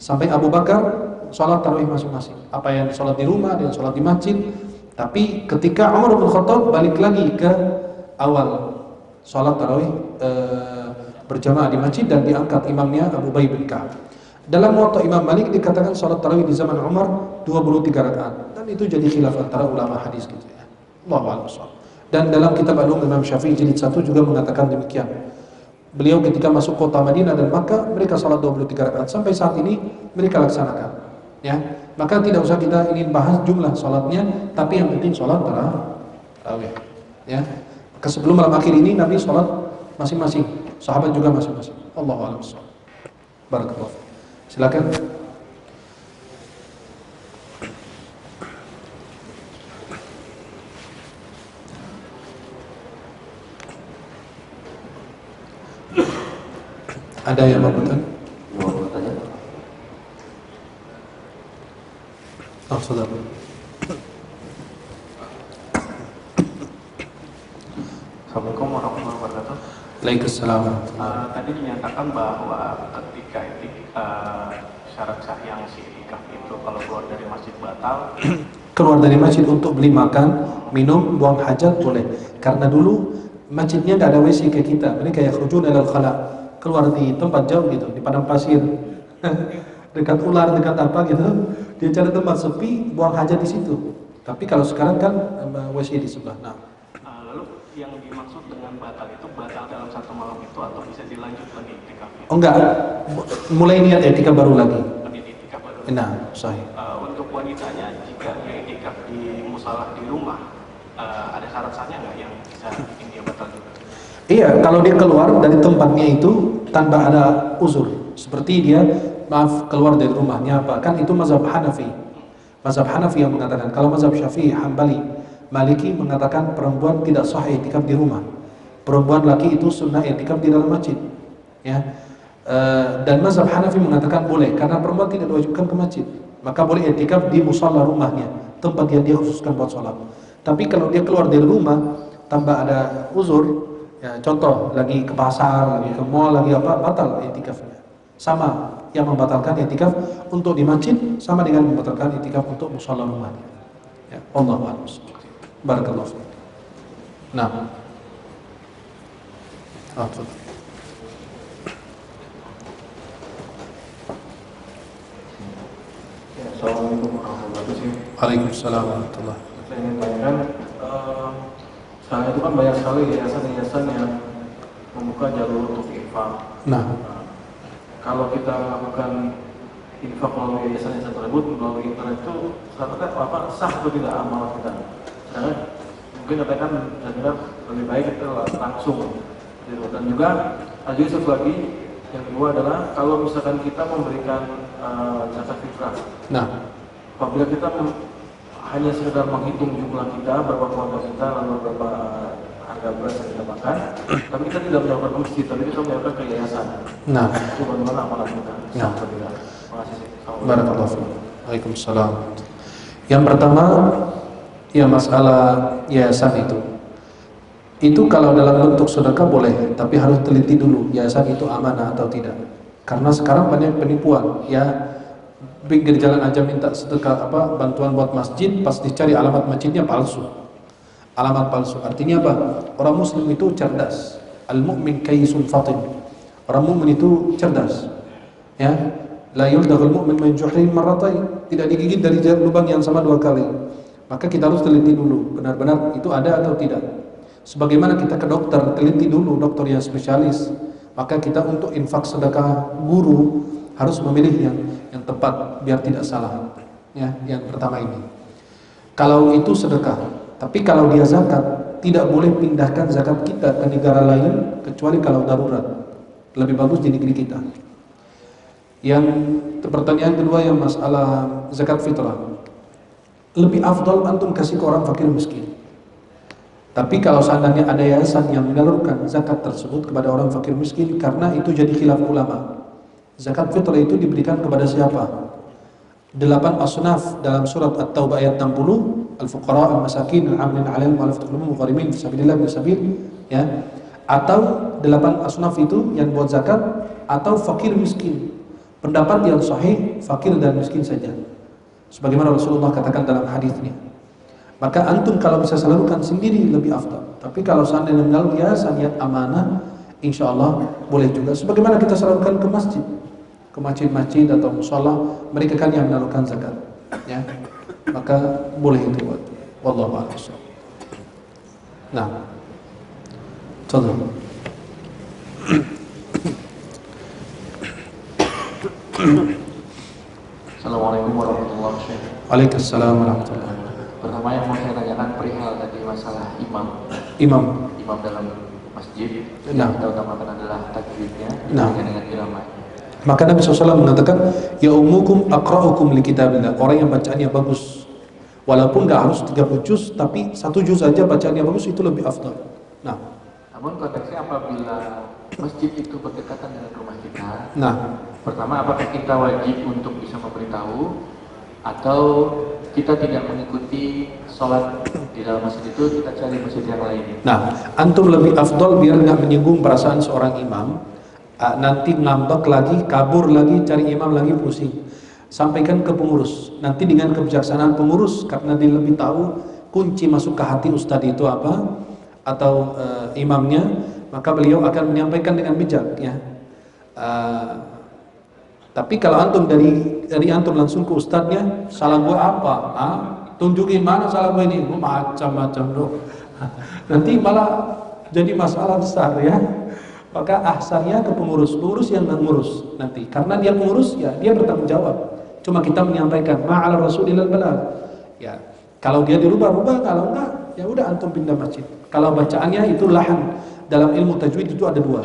sampai Abu Bakar sholat tarawih masing-masing. Apa yang sholat di rumah dan sholat di masjid. Tapi ketika Umar bin Khattab balik lagi ke awal sholat tarawih berjamaah di masjid dan diangkat imamnya Abu Ubay bin Ka'ab. Dalam Muwatta Imam Malik dikatakan sholat tarawih di zaman Umar 23 rakaat dan itu jadi khilaf antara ulama hadis gitu ya. Allahu a'lam. Dan dalam kitab Al-Um Imam Syafi'i jilid 1 juga mengatakan demikian. Beliau ketika masuk kota Madinah dan Makkah mereka sholat 23 rakaat sampai saat ini mereka laksanakan. Ya, maka tidak usah kita ingin bahas jumlah sholatnya, tapi yang penting sholat tarawih. Ya, maka sebelum malam akhir ini Nabi sholat masing-masing, sahabat juga masing-masing. Allahu a'lam. Barakallahu. Silakan. Ada yang mau bertanya? Oh, saudara. Assalamualaikum warahmatullahi wabarakatuh. Waalaikumsalam. Tadi dinyatakan bahwa ketika syarat sah yang si itikaf itu kalau keluar dari masjid batal. Keluar dari masjid untuk beli makan, minum, buang hajat boleh. Karena dulu masjidnya tidak ada WC kayak kita. Mereka yakhrujuna ilal khala, keluar di tempat jauh gitu, di padang pasir. Dekat ular, dekat apa gitu. Dia cari tempat sepi, buang hajat di situ. Tapi kalau sekarang kan WC di sebelah. Nah. Lalu yang dimaksud dengan batal itu batal dalam satu malam itu atau bisa dilanjut lagi iktikafnya? Oh enggak, mulai niat etikaf baru lagi. Iktikaf baru. Nah, sahih. Untuk wanitanya jika dia iktikaf di musalah di rumah, ada syarat-syaratnya nggak yang bisa bikin dia batal juga? Iya, kalau dia keluar dari tempatnya itu tanpa ada uzur, seperti dia keluar dari rumahnya, bahkan itu mazhab Hanafi. Mazhab Hanafi yang mengatakan, kalau mazhab Syafi'i, Hambali, Maliki mengatakan perempuan tidak sah i'tikaf di rumah. Perempuan laki itu sunnah i'tikaf di dalam masjid. Ya. Dan mazhab Hanafi mengatakan boleh karena perempuan tidak diwajibkan ke masjid. Maka boleh i'tikaf di musalla rumahnya, tempat yang dia khususkan buat sholat. Tapi kalau dia keluar dari rumah tanpa ada uzur, ya, contoh lagi ke pasar, lagi ke mall, lagi apa, batal i'tikafnya. Sama yang membatalkan i'tikaf untuk di masjid sama dengan membatalkan i'tikaf untuk musalla rumahnya. Ya, Allahu a'lam. Barakallahu fiik. Nah. Assalamualaikum warahmatullahi wabarakatuh. Waalaikumsalam warahmatullahi. Saya ingin tanyakan, sekarang itu kan banyak sekali yayasan-yayasan yang membuka jalur untuk infak. Nah, kalau kita melakukan infak melalui yayasan-yayasan tersebut melalui internet itu, sebenarnya apa sah atau tidak amal kita? Karena mungkin katakan saya kira lebih baik kita langsung. Gitu. Dan juga ada satu lagi yang kedua adalah kalau misalkan kita memberikan zakat fitrah. nah, Apabila kita hanya sekedar menghitung jumlah kita, berapa keluarga kita, lalu berapa harga beras yang kita makan, tapi kita tidak menyalurkan ke masjid, tapi kita menyalurkan ke yayasan. nah. Itu bagaimana amalan kita? Nah. Terima kasih. Barakallahu fiik. Waalaikumsalam. Yang pertama, ya masalah yayasan itu. Itu kalau dalam bentuk sedekah boleh, tapi harus teliti dulu yayasan itu amanah atau tidak. Karena sekarang banyak penipuan, ya pinggir jalan aja minta sedekah apa bantuan buat masjid, pas dicari alamat masjidnya palsu. Alamat palsu. Artinya apa? Orang muslim itu cerdas. Al-mu'min kayyisun fatin. Orang mukmin itu cerdas. Ya. La yuldagul mu'min min juhrin marratain. Tidak digigit dari lubang yang sama dua kali. Maka kita harus teliti dulu benar-benar itu ada atau tidak. Sebagaimana kita ke dokter, teliti dulu dokter yang spesialis. Maka kita untuk infak sedekah guru harus memilih yang tepat biar tidak salah. Ya, yang pertama ini. Kalau itu sedekah, tapi kalau dia zakat, tidak boleh pindahkan zakat kita ke negara lain kecuali kalau darurat. Lebih bagus di negeri kita. Yang pertanyaan kedua yang masalah zakat fitrah. Lebih afdal antum kasih ke orang fakir miskin. Tapi kalau seandainya ada yayasan yang menyalurkan zakat tersebut kepada orang fakir miskin, karena itu jadi khilaf ulama. Zakat fitrah itu diberikan kepada siapa? 8 asnaf dalam surat At-Taubah ayat 60, al-fuqara, al-masakin, al-amilin 'alaihim wa al-fuqara mugharimin fi sabilillah bil sabil, ya. Atau 8 asnaf itu yang buat zakat atau fakir miskin. Pendapat yang sahih fakir dan miskin saja. Sebagaimana Rasulullah katakan dalam hadisnya. Maka antum kalau bisa salurkan sendiri lebih afdal. Tapi kalau seandainya melalui yayasan yang amanah, insyaallah boleh juga. Sebagaimana kita salurkan ke masjid, ke masjid-masjid atau mushola, mereka kan yang menyalurkan zakat, ya. Maka boleh itu buat. Wallahu a'lam. Nah, contoh. Assalamualaikum warahmatullahi wabarakatuh. Waalaikumsalam warahmatullahi wabarakatuh. Pertama yang mau saya tanyakan perihal tadi masalah imam dalam masjid. Nah. Yang kita utamakan adalah takbirnya Nah. dengan irama. Maka Nabi SAW mengatakan, ya ummukum aqra'ukum li kitabillah. Orang yang bacaannya bagus, walaupun nggak harus 30 juz, tapi 1 juz saja bacaannya bagus itu lebih afdal. Nah, Namun konteksnya apabila masjid itu berdekatan dengan rumah kita, nah, pertama apakah kita wajib untuk bisa memberitahu atau kita tidak mengikuti sholat di dalam masjid itu, kita cari masjid yang lain. nah, antum lebih afdal biar nggak menyinggung perasaan seorang imam. Nanti ngambek lagi, kabur lagi, cari imam lagi, pusing. Sampaikan ke pengurus. Nanti dengan kebijaksanaan pengurus, karena dia lebih tahu kunci masuk ke hati ustadz itu apa, atau imamnya, maka beliau akan menyampaikan dengan bijak, ya. Tapi kalau antum dari antum langsung ke ustadznya, salah gua apa? Tunjukin mana salah gua ini, macam-macam loh. Nanti malah jadi masalah besar ya. Maka ahsannya ke pengurus yang ngurus nanti. Karena dia pengurus ya dia bertanggung jawab. Cuma kita menyampaikan ma'ala rasulilal balagh. Ya, kalau dia dirubah-rubah, kalau enggak ya udah antum pindah masjid. Kalau bacaannya itu lahan. Dalam ilmu tajwid itu ada dua.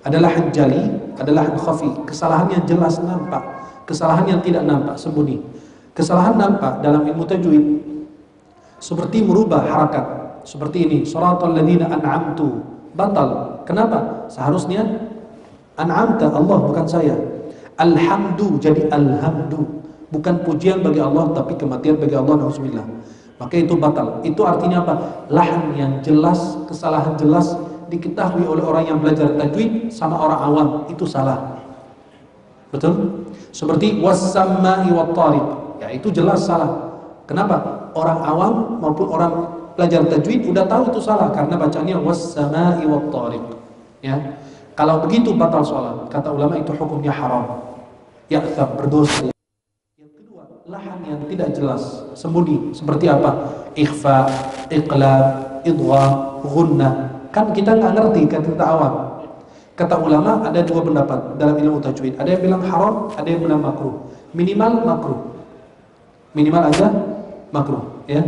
Ada lahan jali, ada lahan khafi. Kesalahannya jelas nampak, kesalahan yang tidak nampak sembunyi. Kesalahan nampak dalam ilmu tajwid seperti merubah harakat. Seperti ini, shiratal ladzina an'amtu. Batal. Kenapa? Seharusnya an'amta Allah, bukan saya. Alhamdu jadi alhamdu. Bukan pujian bagi Allah tapi kematian bagi Allah, na'udzubillah. Maka itu batal. Itu artinya apa? Lahan yang jelas, kesalahan jelas diketahui oleh orang yang belajar tajwid sama orang awam, itu salah. Betul? Seperti was-samai wat-tariq. Ya itu jelas salah. Kenapa? Orang awam maupun orang belajar tajwid udah tahu itu salah karena bacanya was-samai wat-tariq. Ya. Kalau begitu batal salat. Kata ulama itu hukumnya haram. Ya'tham, berdosa. Yang kedua, lahan yang tidak jelas, sembunyi. Seperti apa? Ikhfa, iqlab, idgham, ghunnah. Kan kita nggak ngerti, kan kita awam. Kata ulama ada dua pendapat dalam ilmu tajwid. Ada yang bilang haram, ada yang bilang makruh. Minimal makruh. Minimal aja makruh, ya.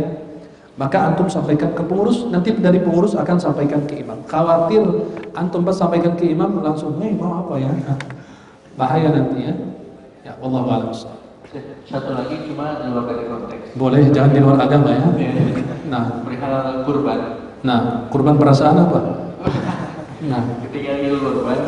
Maka antum sampaikan ke pengurus, nanti dari pengurus akan sampaikan ke imam. Khawatir antum pas sampaikan ke imam langsung, mau apa ya? Bahaya nanti ya. Ya, wallahu a'lam. Satu lagi cuma di luar dari konteks. Boleh, jangan di luar agama ya. Nah, perihal kurban. Nah, kurban perasaan apa? Nah, Ketika idul kurban,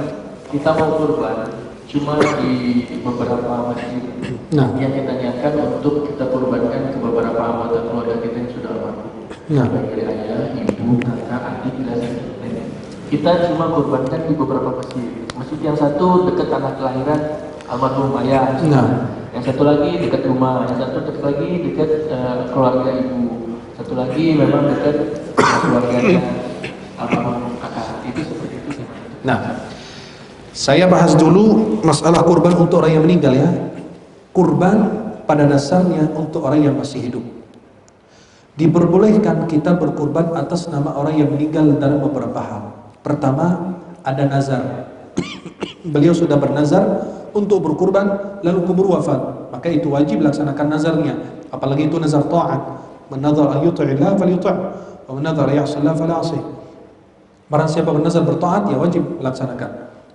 kita mau kurban cuma di beberapa masjid. Nah. Yang kita niatkan untuk kita kurbankan ke beberapa anggota keluarga kita yang sudah almarhum. Nah. Baik dari ayah, ibu, kakak, adik, dan nenek. Kita cuma kurbankan di beberapa masjid. Masjid yang satu dekat tanah kelahiran almarhum ayah. Nah. Yang satu lagi dekat rumah, yang satu lagi dekat keluarga ibu. Satu lagi memang dekat keluarganya almarhum kakak. Itu seperti itu. Nah, saya bahas dulu masalah kurban untuk orang yang meninggal ya. Kurban pada dasarnya untuk orang yang masih hidup. Diperbolehkan kita berkurban atas nama orang yang meninggal dalam beberapa hal. Pertama, ada nazar. Beliau sudah bernazar untuk berkurban lalu kubur wafat, maka itu wajib laksanakan nazarnya. Apalagi itu nazar ta'at. Man nazara an yuti'illah falyuti', wa man nazara ya'sillah fala 'asih. Barang siapa bernazar bertaat ya wajib laksanakan.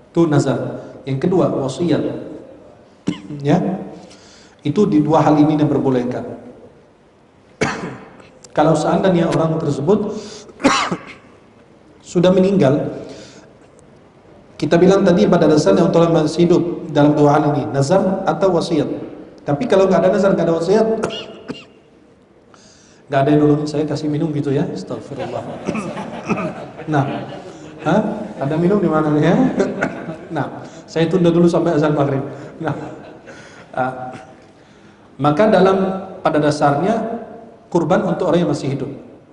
Itu nazar. Yang kedua, wasiat. Ya. Itu di dua hal ini yang diperbolehkan. Kalau seandainya orang tersebut sudah meninggal, kita bilang tadi pada dasarnya untuk orang masih hidup dalam dua hal ini, nazar atau wasiat. Tapi kalau nggak ada nazar, nggak ada wasiat, nggak ada yang nolongin saya kasih minum gitu ya, astagfirullah. Nah, ada minum di mana nih ya? Nah, saya tunda dulu sampai azan maghrib. Nah, maka pada dasarnya kurban untuk orang yang masih hidup.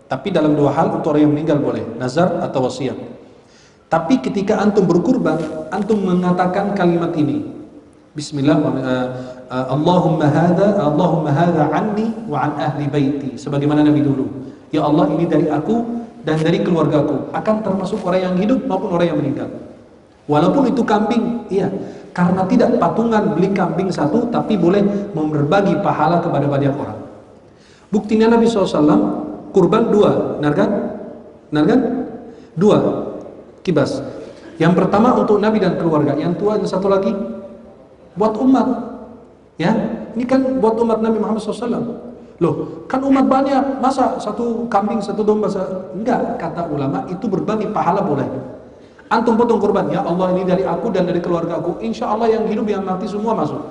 Tapi dalam dua hal untuk orang yang meninggal boleh, nazar atau wasiat. Tapi ketika antum berkurban, antum mengatakan kalimat ini. Bismillah, Allahumma hadha anni wa an ahli baiti. Sebagaimana Nabi dulu. Ya Allah, ini dari aku dan dari keluargaku. Akan termasuk orang yang hidup maupun orang yang meninggal. Walaupun itu kambing, iya. Karena tidak patungan beli kambing satu, tapi boleh berbagi pahala kepada banyak orang. Buktinya Nabi SAW kurban dua, benar kan? Benar kan? Dua kibas. Yang pertama untuk Nabi dan keluarga, yang tua, yang satu lagi buat umat. Ya, ini kan buat umat Nabi Muhammad SAW. Loh, kan umat banyak, masa satu kambing, satu domba? Enggak, kata ulama itu berbagi pahala boleh. Antum potong kurban, ya Allah ini dari aku dan dari keluarga aku. Insya Allah yang hidup yang mati semua masuk.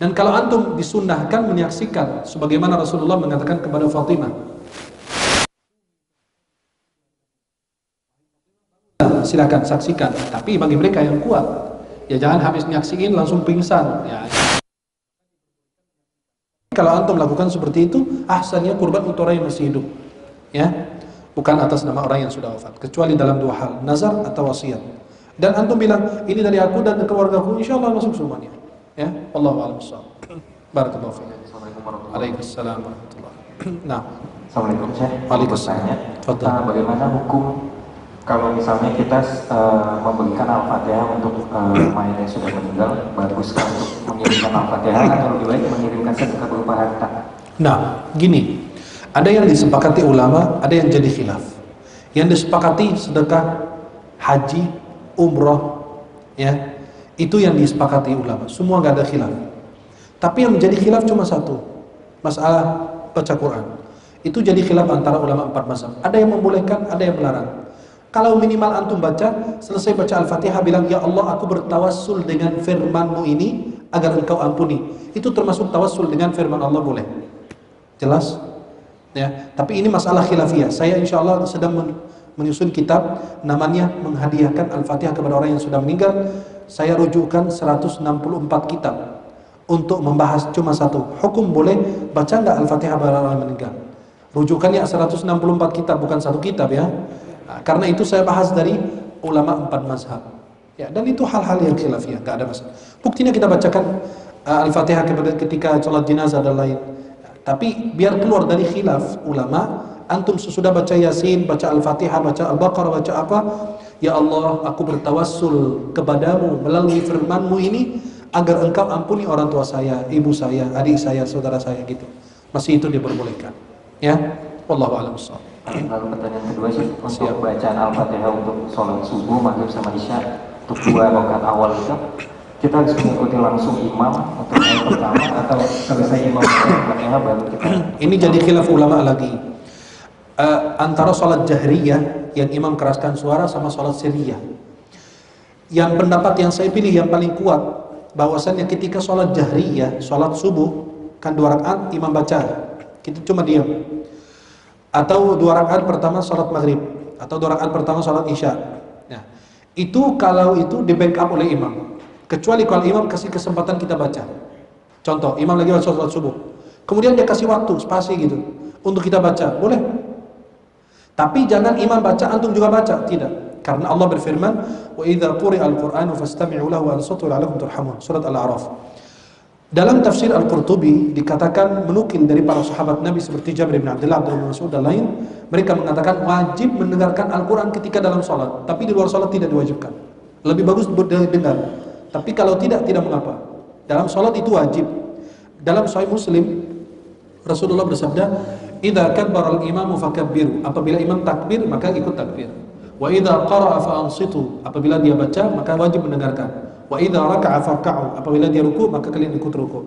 Dan kalau antum disunnahkan menyaksikan, sebagaimana Rasulullah mengatakan kepada Fatimah, silakan saksikan. Tapi bagi mereka yang kuat, ya jangan habis nyaksiin langsung pingsan. Ya. Kalau antum lakukan seperti itu, ahsannya kurban untuk orang yang masih hidup. Ya. Bukan atas nama orang yang sudah wafat, kecuali dalam dua hal, nazar atau wasiat. Dan antum bilang ini dari aku dan keluargaku, insya Allah masuk semuanya. Ya, Allahu a'lam bishawab. Barakallahu fiik. Waalaikumsalam warahmatullahi wabarakatuh. Nah. Assalamualaikum Syekh. Waalaikumsalam. Fadhal. Bagaimana hukum kalau misalnya kita memberikan Al-Fatihah untuk mayat yang sudah meninggal, baguskah untuk mengirimkan Al-Fatihah atau lebih baik mengirimkan sedekah berupa harta? Nah, gini, ada yang disepakati ulama, ada yang jadi khilaf. Yang disepakati sedekah haji, umroh, ya, itu yang disepakati ulama. Semua nggak ada khilaf. Tapi yang menjadi khilaf cuma satu, masalah baca Quran. Itu jadi khilaf antara ulama 4 mazhab. Ada yang membolehkan, ada yang melarang. Kalau minimal antum baca, selesai baca Al-Fatihah bilang, ya Allah, aku bertawassul dengan firman-Mu ini agar Engkau ampuni. Itu termasuk tawassul dengan firman Allah, boleh. Jelas? Ya. Tapi ini masalah khilafiyah. Saya insya Allah sedang menyusun kitab namanya menghadiahkan Al-Fatihah kepada orang yang sudah meninggal. Saya rujukan 164 kitab untuk membahas cuma satu. Hukum boleh baca nggak Al-Fatihah kepada orang yang meninggal? Rujukannya 164 kitab, bukan satu kitab ya. Nah, karena itu saya bahas dari ulama 4 mazhab. Ya, dan itu hal-hal yang khilafiyah, nggak ada masalah. Buktinya kita bacakan Al-Fatihah ketika sholat jenazah dan lain. Tapi biar keluar dari khilaf ulama, antum sesudah baca Yasin, baca Al-Fatihah, baca Al-Baqarah, baca apa? Ya Allah, aku bertawassul kepadamu melalui firman-Mu ini agar Engkau ampuni orang tua saya, ibu saya, adik saya, saudara saya gitu. Masih itu diperbolehkan. Ya, wallahu a'lam bishawab. Lalu pertanyaan kedua sih, untuk bacaan Al-Fatihah untuk sholat subuh, maghrib sama isya, untuk 2 rakaat awal kita harus mengikuti langsung imam untuk yang pertama atau selesai imam Al-Fatihah baru kita. Ini jadi khilaf ulama lagi. Antara sholat jahriyah yang imam keraskan suara sama sholat sirriyah. Yang pendapat yang saya pilih yang paling kuat, bahwasannya ketika sholat jahriyah, sholat subuh kan 2 rakaat imam baca, kita cuma diam. Atau 2 rakaat pertama sholat maghrib, atau 2 rakaat pertama sholat isya. Nah, itu kalau itu di backup oleh imam. Kecuali kalau imam kasih kesempatan kita baca. Contoh, imam lagi baca sholat subuh, kemudian dia kasih waktu, spasi gitu untuk kita baca, boleh. Tapi jangan imam baca, antum juga baca, tidak. Karena Allah berfirman, wa idza quri'al Qur'anu fastami'u lahu wa ansitu la'allakum turhamun. Surat Al-A'raf. Dalam tafsir Al-Qurtubi dikatakan, menukil dari para sahabat Nabi seperti Jabir bin Abdullah, Abdullah bin Mas'ud dan lain, mereka mengatakan wajib mendengarkan Al-Quran ketika dalam sholat, tapi di luar sholat tidak diwajibkan. Lebih bagus dengar. Tapi kalau tidak mengapa. Dalam sholat itu wajib. Dalam Sahih Muslim, Rasulullah bersabda, "Idza kabbara al-imamu fakabbiru." Apabila imam takbir, maka ikut takbir. Wa idza qara'a fa ansitu. Apabila dia baca, maka wajib mendengarkan. Wa idza raka'a farka'u. Apabila dia ruku, maka kalian ikut ruku.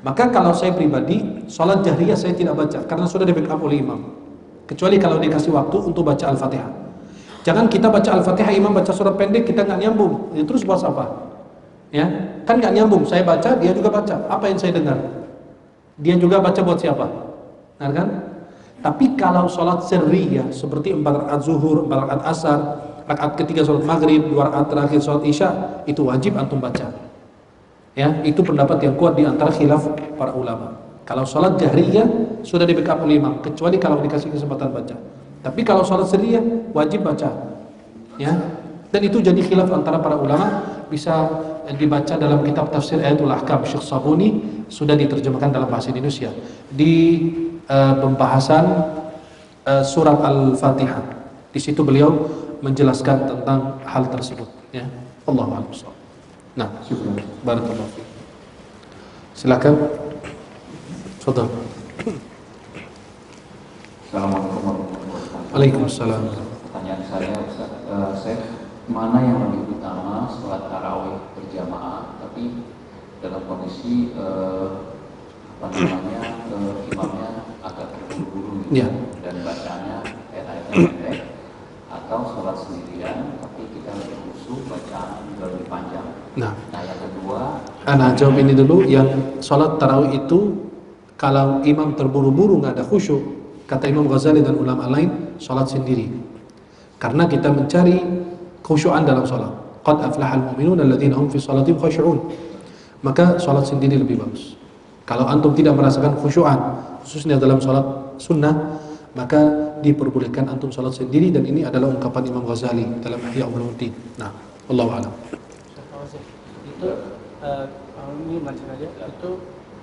Maka kalau saya pribadi, sholat jahriyah saya tidak baca karena sudah di backup oleh imam. Kecuali kalau dikasih waktu untuk baca Al-Fatihah. Jangan kita baca Al-Fatihah, imam baca surat pendek, kita nggak nyambung. Ya, terus buat apa? Ya, kan nggak nyambung. Saya baca, dia juga baca. Apa yang saya dengar? Dia juga baca buat siapa? Nah, kan? Tapi kalau sholat sirriyah seperti 4 rakaat zuhur, 4 rakaat asar, rakaat ketiga sholat maghrib, 2 rakaat terakhir sholat isya, itu wajib antum baca. Ya, itu pendapat yang kuat di antara khilaf para ulama. Kalau sholat jahriyah sudah di backup oleh imam, kecuali kalau dikasih kesempatan baca. Tapi kalau sholat sirriyah wajib baca. Ya, dan itu jadi khilaf antara para ulama. Bisa dibaca dalam kitab tafsir Ayatul Ahkam Syekh Sabuni, sudah diterjemahkan dalam bahasa Indonesia di pembahasan surat Al-Fatihah. Di situ beliau menjelaskan tentang hal tersebut. Ya, Allahu a'lam. Nah, barakallahu fiik. Silakan. Fadhal. Assalamualaikum warahmatullahi wabarakatuh. Waalaikumsalam. Pertanyaan saya, Syekh, mana yang lebih utama sholat tarawih berjamaah tapi dalam kondisi imamnya agak terburu-buru Ya. dan bacanya ayat-ayatnya pendek, atau sholat sendirian tapi kita lebih khusyuk, bacaan juga lebih panjang. Nah, Yang kedua, Ana jawab ini dulu. Yang sholat tarawih itu kalau imam terburu-buru nggak ada khusyuk, kata Imam Ghazali dan ulama lain, sholat sendiri. Karena kita mencari khusyuan dalam sholat. Qad aflahal mu'minun alladzina hum fi sholatihim khashi'un. Maka sholat sendiri lebih bagus. Kalau antum tidak merasakan khusyuan, khususnya dalam sholat sunnah, maka diperbolehkan antum sholat sendiri, dan ini adalah ungkapan Imam Ghazali dalam Ihya Ulumuddin. Nah, wallahu a'lam. Itu ini baca aja itu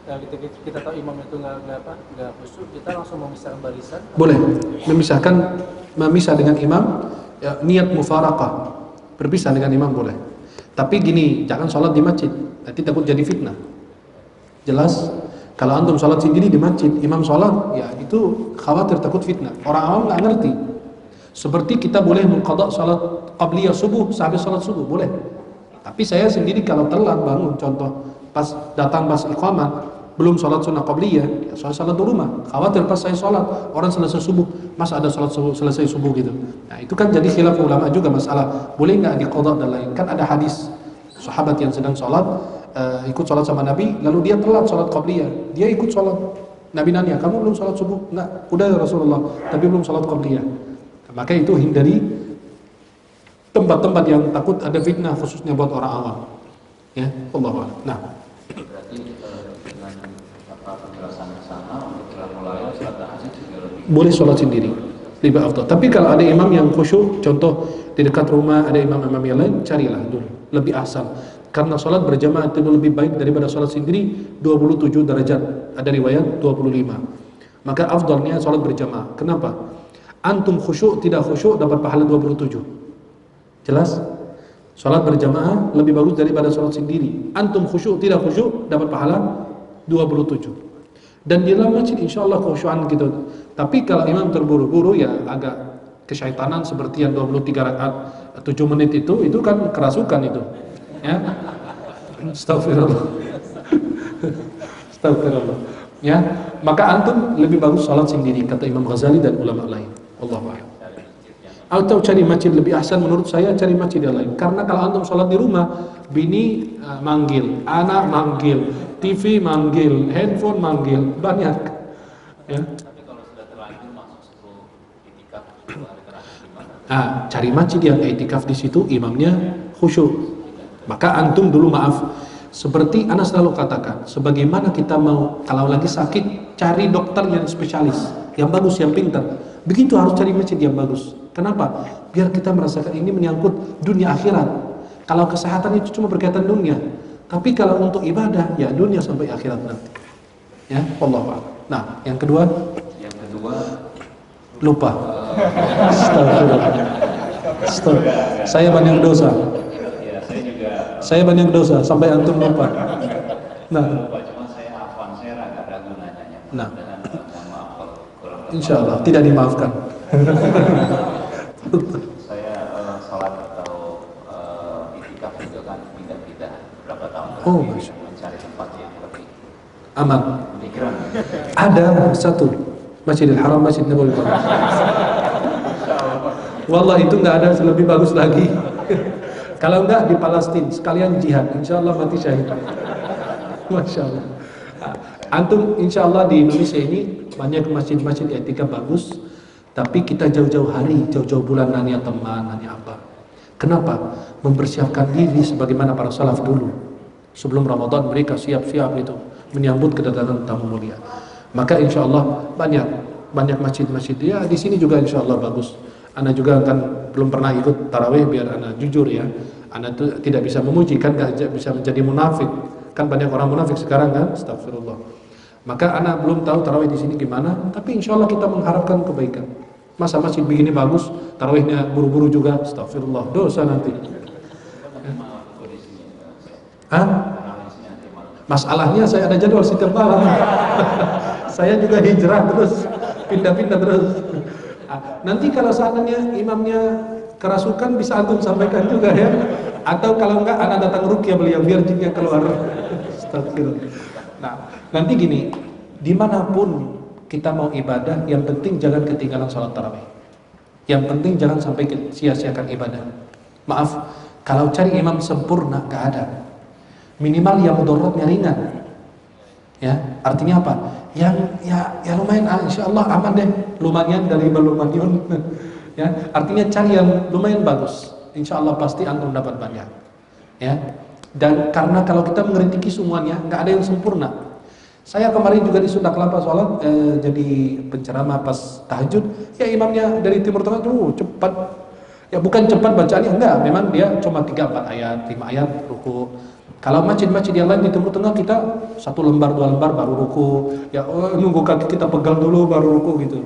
kita tahu imam itu nggak khusyuk, kita langsung memisahkan barisan. Boleh memisah dengan imam, ya, niat mufaraqah, berpisah dengan imam boleh. Tapi gini, jangan sholat di masjid, nanti takut jadi fitnah. Jelas? Kalau antum sholat sendiri di masjid, imam sholat, ya itu khawatir takut fitnah. Orang awam nggak ngerti. Seperti kita boleh mengqadha sholat qabliyah subuh, sehabis sholat subuh boleh. Tapi saya sendiri kalau telat bangun, contoh pas datang pas iqamah, belum sholat sunnah qabliyah, ya saya sholat di rumah. Khawatir pas saya sholat, orang selesai subuh, mas ada sholat subuh, selesai subuh gitu. Nah itu kan jadi khilaf ulama juga masalah, boleh nggak diqadha dan lain. Kan ada hadis sahabat yang sedang sholat, ikut sholat sama Nabi, lalu dia telat sholat qabliyah, dia ikut sholat. Nabi nanya, kamu belum sholat subuh? Enggak, udah ya Rasulullah, tapi belum sholat qabliyah. Maka itu hindari tempat-tempat yang takut ada fitnah, khususnya buat orang awam. Ya, Allahu a'lam. Nah, berarti dengan penjelasan sana untuk mulai sholat tahajud juga lebih boleh sholat sendiri, lebih afdal. Tapi kalau ada imam yang khusyuk, contoh di dekat rumah ada imam-imam yang lain, carilah dulu, lebih ahsan. Karena sholat berjamaah itu lebih baik daripada sholat sendiri 27 derajat. Ada riwayat 25. Maka afdalnya sholat berjamaah. Kenapa? Antum khusyuk, tidak khusyuk dapat pahala 27. Jelas? Sholat berjamaah lebih bagus daripada sholat sendiri. Antum khusyuk, tidak khusyuk dapat pahala 27. Dan di dalam masjid insya Allah khusyuan gitu. Tapi kalau imam terburu-buru ya agak kesyaitanan seperti yang 23 rakaat 7 menit itu kan kerasukan itu. Ya. Astagfirullah. Astagfirullah. Ya, maka antum lebih bagus salat sendiri kata Imam Ghazali dan ulama lain. Allahu a'lam. Atau cari masjid lebih ahsan menurut saya cari masjid yang lain. Karena kalau antum salat di rumah, bini manggil, anak manggil, TV manggil, handphone manggil, banyak. Ya. tapi kalau sudah terlanjur masuk 10 itikaf itu ada terakhir gimana? Nah, cari masjid yang itikaf di situ imamnya khusyuk. Maka antum dulu maaf, seperti Ana selalu katakan, sebagaimana kita mau kalau lagi sakit cari dokter yang spesialis, yang bagus, yang pintar. Begitu harus cari masjid yang bagus. Kenapa? Biar kita merasakan ini menyangkut dunia akhirat. Kalau kesehatan itu cuma berkaitan dunia, tapi kalau untuk ibadah ya dunia sampai akhirat nanti. Ya, Allahu a'lam. Nah, yang kedua lupa. Astagfirullah. Saya banyak dosa. Saya banyak dosa sampai antum lupa. Nah, Cuma saya hafal, saya agak ragu nanyanya. nah, Maaf kalau kurang. insya Allah tidak dimaafkan. Saya sholat atau itikaf juga kan pindah-pindah berapa tahun Oh, terakhir Masya mencari tempat yang lebih Aman. pikiran. Ada satu Masjidil Haram, Masjid Nabawi. Wallah itu nggak ada lebih bagus lagi. Kalau enggak di Palestina sekalian jihad, insya Allah mati syahid. Masya Allah. Antum insya Allah di Indonesia ini banyak masjid-masjid etika bagus, tapi kita jauh-jauh hari, jauh-jauh bulan nanya teman, nanya apa. Kenapa? Mempersiapkan diri sebagaimana para salaf dulu. Sebelum Ramadan mereka siap-siap itu menyambut kedatangan tamu mulia. Maka insya Allah banyak masjid-masjid. Ya di sini juga insya Allah bagus. Ana juga kan belum pernah ikut tarawih, biar ana jujur ya. Ana tuh tidak bisa memuji, kan gak bisa menjadi munafik. Kan banyak orang munafik sekarang kan, astagfirullah. Maka ana belum tahu tarawih di sini gimana, tapi insya Allah kita mengharapkan kebaikan. Masa masjid begini bagus, tarawihnya buru-buru juga, astagfirullah, dosa nanti. Hah? Masalahnya saya ada jadwal setiap malam. Saya juga hijrah terus, pindah-pindah terus. Nanti kalau seandainya imamnya kerasukan bisa antum sampaikan juga ya. Atau kalau enggak anak datang ruqyah beliau biar jinnya keluar. Astagfirullah. Nah, nanti gini, dimanapun kita mau ibadah, yang penting jangan ketinggalan sholat tarawih. Yang penting jangan sampai sia-siakan ibadah. Maaf, kalau cari imam sempurna nggak ada. Minimal yang mudaratnya ringan. Ya, artinya apa? Yang ya lumayan, insya Allah aman deh, lumayan dari lumayan. Ya, artinya cari yang lumayan bagus, insya Allah pasti antum dapat banyak. Ya, dan karena kalau kita mengkritiki semuanya, nggak ada yang sempurna. Saya kemarin juga di Sunda Kelapa sholat, jadi penceramah pas tahajud, ya imamnya dari Timur Tengah tuh cepat. Ya bukan cepat bacaannya, enggak, memang dia cuma 3-4 ayat, 5 ayat ruku. Kalau masjid-masjid yang lain di Timur Tengah kita 1 lembar 2 lembar baru ruku, ya nunggu kaki kita pegal dulu baru ruku gitu.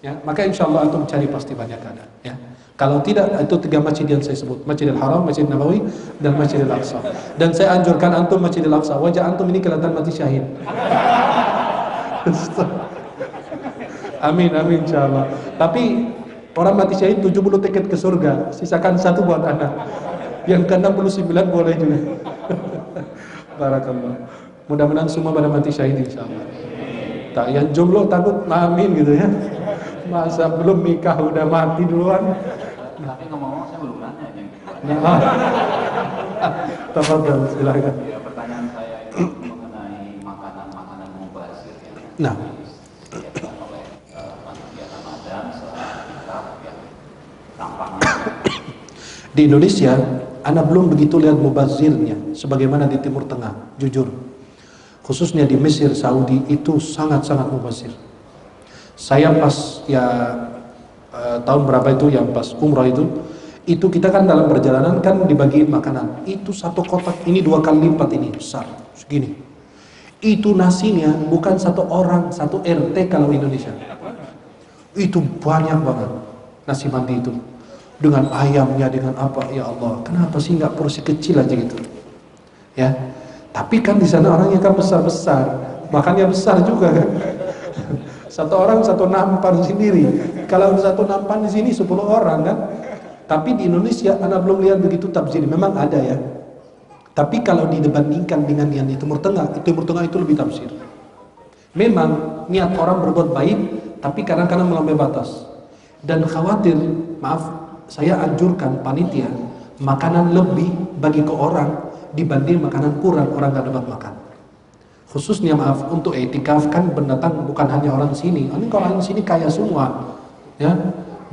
Ya, maka insya Allah antum cari pasti banyak ada. Ya. Kalau tidak, itu 3 masjid yang saya sebut, Masjidil Haram, Masjid Nabawi, dan Masjidil Aqsa. Dan saya anjurkan antum Masjidil Aqsa, wajah antum ini kelihatan mati syahid. Amin, amin insya Allah. Tapi orang mati syahid 70 tiket ke surga, sisakan 1 buat anak. Yang ke-69 boleh juga. Barakallah. Mudah-mudahan semua pada mati syahid insya Allah. Tak yang jomblo takut amin gitu ya. Masa belum nikah udah mati duluan. Tapi ngomong-ngomong saya belum nanya yang kedua. Nah, tafadhol silakan. Ya, pertanyaan saya itu mengenai makanan-makanan mubazir yang Nah, disediakan oleh panitia Ramadan setelah itikaf yang tampaknya di Indonesia, ana belum begitu lihat mubazirnya sebagaimana di Timur Tengah, jujur. Khususnya di Mesir, Saudi itu sangat-sangat mubazir. Saya pas ya tahun berapa itu yang pas umrah itu kita kan dalam perjalanan kan dibagiin makanan. Itu 1 kotak ini 2 kali lipat ini besar segini. Itu nasinya bukan 1 orang 1 RT kalau Indonesia. Itu banyak banget nasi mandi itu. Dengan ayamnya, dengan apa, ya Allah, kenapa sih nggak porsi kecil aja gitu, ya? Tapi kan di sana orangnya kan besar-besar, makannya besar juga kan. 1 orang 1 nampan sendiri. Kalau 1 nampan di sini 10 orang kan. Tapi di Indonesia, anak belum lihat begitu tabzir. Memang ada ya. Tapi kalau dibandingkan dengan yang di Timur Tengah itu lebih tabzir. Memang niat orang berbuat baik, tapi kadang-kadang melampaui batas. Dan khawatir, maaf, saya anjurkan panitia makanan lebih bagi ke orang dibanding makanan kurang orang gak dapat makan. Khususnya maaf untuk etikaf kan pendatang bukan hanya orang sini. Ini kalau orang sini kaya semua, ya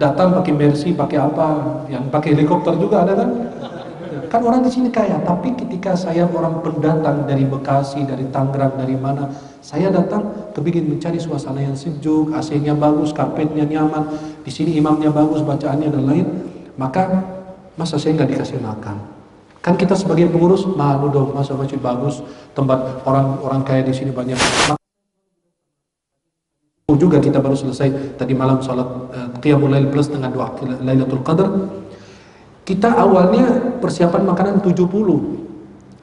datang pakai Mercy, pakai apa, yang pakai helikopter juga ada kan? Kan orang di sini kaya. Tapi ketika saya orang pendatang dari Bekasi, dari Tangerang, dari mana, saya datang kepingin mencari suasana yang sejuk, AC-nya bagus, karpetnya nyaman, di sini imamnya bagus, bacaannya dan lain. Maka masa saya nggak dikasih makan? Kan kita sebagai pengurus malu dong, masa masjid bagus, tempat orang kaya di sini banyak. Juga kita baru selesai tadi malam salat Qiyamul Lail plus dengan doa Lailatul Qadar. Kita awalnya persiapan makanan 70.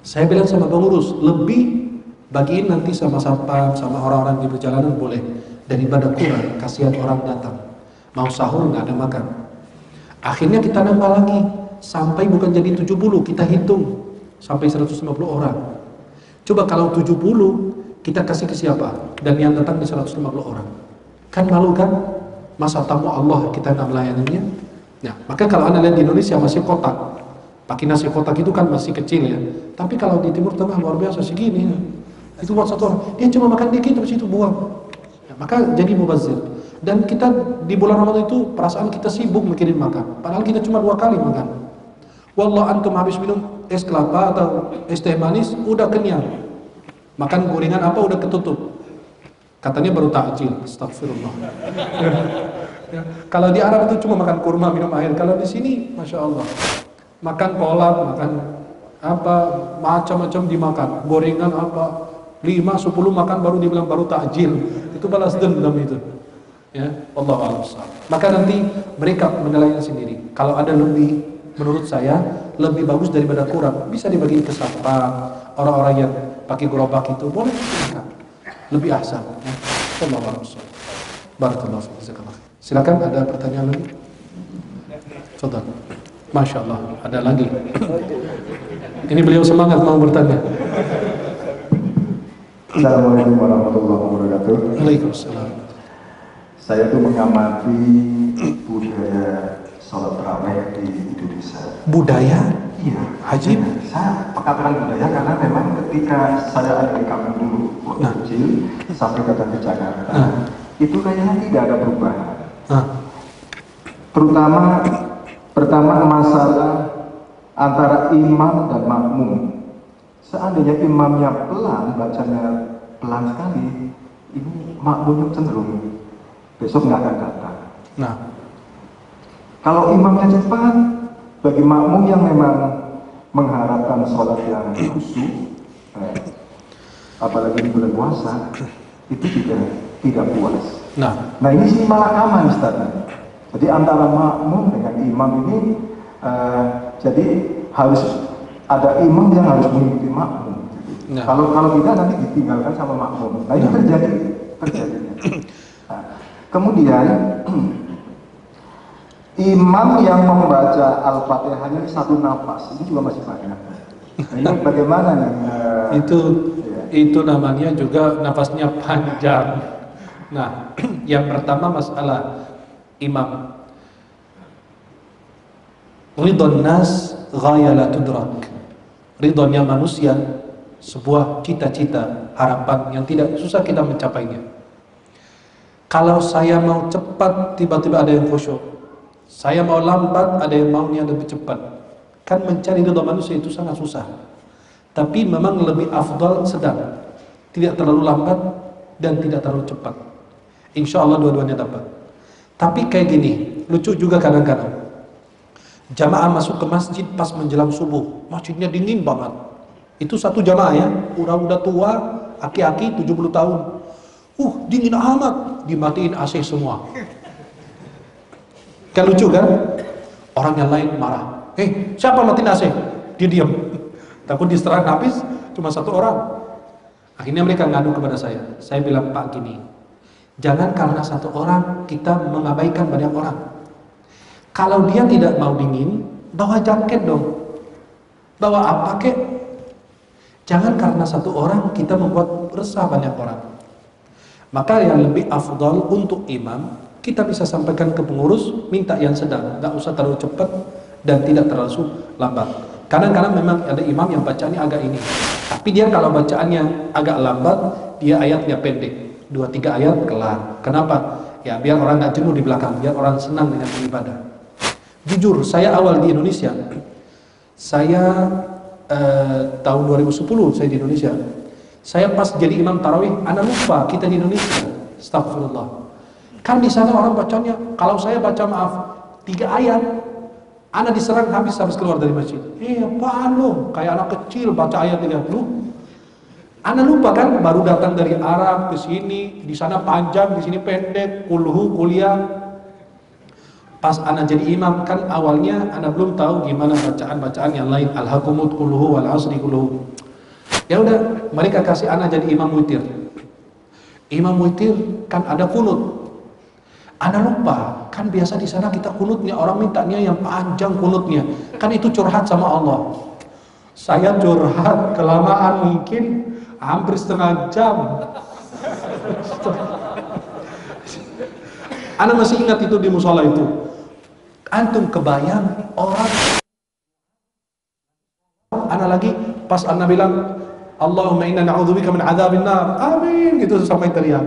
Saya bilang sama pengurus, lebih bagiin nanti sama satpam, sama orang-orang di perjalanan boleh, daripada kurang, kasihan orang datang mau sahur nggak ada makan. Akhirnya kita nambah lagi sampai bukan jadi 70, kita hitung sampai 150 orang. Coba kalau 70 kita kasih ke siapa? Dan yang datang di 150 orang. Kan malu kan? Masa tamu Allah kita nggak melayaninya? Nah, maka kalau Anda lihat di Indonesia masih kotak. Pakai nasi kotak itu kan masih kecil ya. Tapi kalau di Timur Tengah luar biasa segini. Itu buat 1 orang. Dia cuma makan dikit terus itu buang. Nah, maka jadi mubazir. Dan kita di bulan Ramadan itu perasaan kita sibuk mikirin makan. Padahal kita cuma 2 kali makan. Wallah antum habis minum es kelapa atau es teh manis udah kenyang. Makan gorengan apa udah ketutup. Katanya baru takjil. Astagfirullah. Ya. Kalau di Arab itu cuma makan kurma, minum air. Kalau di sini, masya Allah, makan kolak, makan apa, macam-macam dimakan. Gorengan apa, 5-10 makan baru dibilang baru takjil. Itu balas dendam itu. Ya, Allah a'lam. Maka nanti mereka menilainya sendiri. Kalau ada lebih, menurut saya lebih bagus daripada kurang. Bisa dibagi ke satpam, orang-orang yang pakai gerobak itu boleh makan. Lebih ahsan. Ya. Allah a'lam. Barakallahu fiik. Silakan, ada pertanyaan lagi? Fadhal. Masya Allah, ada lagi. Ini beliau semangat mau bertanya. Assalamualaikum warahmatullahi wabarakatuh. Waalaikumsalam. Saya tuh mengamati budaya sholat tarawih di Indonesia. Budaya? Iya. Ajib. Saya mengatakan budaya karena memang ketika saya ada di kampung dulu, waktu kecil, sampai datang ke Jakarta, itu kayaknya tidak ada perubahan. Terutama pertama masalah antara imam dan makmum. Seandainya imamnya pelan, bacanya pelan sekali, ini makmumnya cenderung besok nggak akan datang. Kalau imamnya cepat, bagi makmum yang memang mengharapkan sholat yang khusyuk, apalagi di bulan puasa, itu juga tidak puas. Nah ini sih malah aman Ustaz. Jadi antara makmum dengan imam ini, jadi harus ada imam yang harus mengikuti makmum. Kalau tidak nanti ditinggalkan sama makmum. Nah ini terjadinya. Nah, kemudian imam yang membaca Al-Fatihahnya satu nafas, ini juga masih banyak. Nah, ini bagaimana nih? Itu namanya juga nafasnya panjang. Nah, yang pertama masalah imam. Ridhon nas ghaya la tudrak. Ridhonya manusia sebuah cita-cita, harapan yang tidak susah kita mencapainya. Kalau saya mau cepat, tiba-tiba ada yang khusyuk. Saya mau lambat, ada yang maunya lebih cepat. Kan mencari ridho manusia itu sangat susah. Tapi memang lebih afdal sedang. Tidak terlalu lambat dan tidak terlalu cepat. Insya Allah dua-duanya dapat. Tapi kayak gini, lucu juga kadang-kadang. Jamaah masuk ke masjid pas menjelang subuh. Masjidnya dingin banget. Itu satu jamaah ya, udah tua, aki-aki 70 tahun. Dingin amat, dimatiin AC semua. Kan lucu kan? Orang yang lain marah. Siapa matiin AC? Dia diam. Takut diserang habis, cuma satu orang. Akhirnya mereka ngadu kepada saya. Saya bilang, Pak gini, jangan karena satu orang kita mengabaikan banyak orang. Kalau dia tidak mau dingin, bawa jaket dong. Bawa apa kek? Jangan karena satu orang kita membuat resah banyak orang. Maka yang lebih afdal untuk imam, kita bisa sampaikan ke pengurus, minta yang sedang, nggak usah terlalu cepat dan tidak terlalu lambat. Kadang-kadang memang ada imam yang bacaannya agak ini, tapi dia kalau bacaannya agak lambat, dia ayatnya pendek, 2-3 ayat kelar. Kenapa? Ya biar orang nggak jenuh di belakang, biar orang senang dengan beribadah. Jujur, saya awal di Indonesia, saya tahun 2010 saya di Indonesia. Saya pas jadi imam tarawih, anak lupa kita di Indonesia. Astagfirullah. Kan di sana orang bacanya, kalau saya baca 3 ayat, anak diserang habis keluar dari masjid. Apaan lo? Kayak anak kecil baca ayat 30. Anak lupa kan, baru datang dari Arab ke sini, di sana panjang, di sini pendek, kuliah. Pas anak jadi imam kan awalnya anak belum tahu gimana bacaan-bacaan yang lain, alhaqumut kulluhu wal asri kulluhu. Ya udah, mereka kasih anak jadi imam witir. Imam witir kan ada kunut. Anak lupa, kan biasa di sana kita kunutnya orang mintanya yang panjang kunutnya. Kan itu curhat sama Allah. Saya curhat kelamaan mungkin hampir setengah jam. Anak masih ingat itu di musola itu. Antum kebayang orang anak lagi pas anak bilang Allahumma inna na'udzubika min adzabin nar. Amin gitu sampai teriak.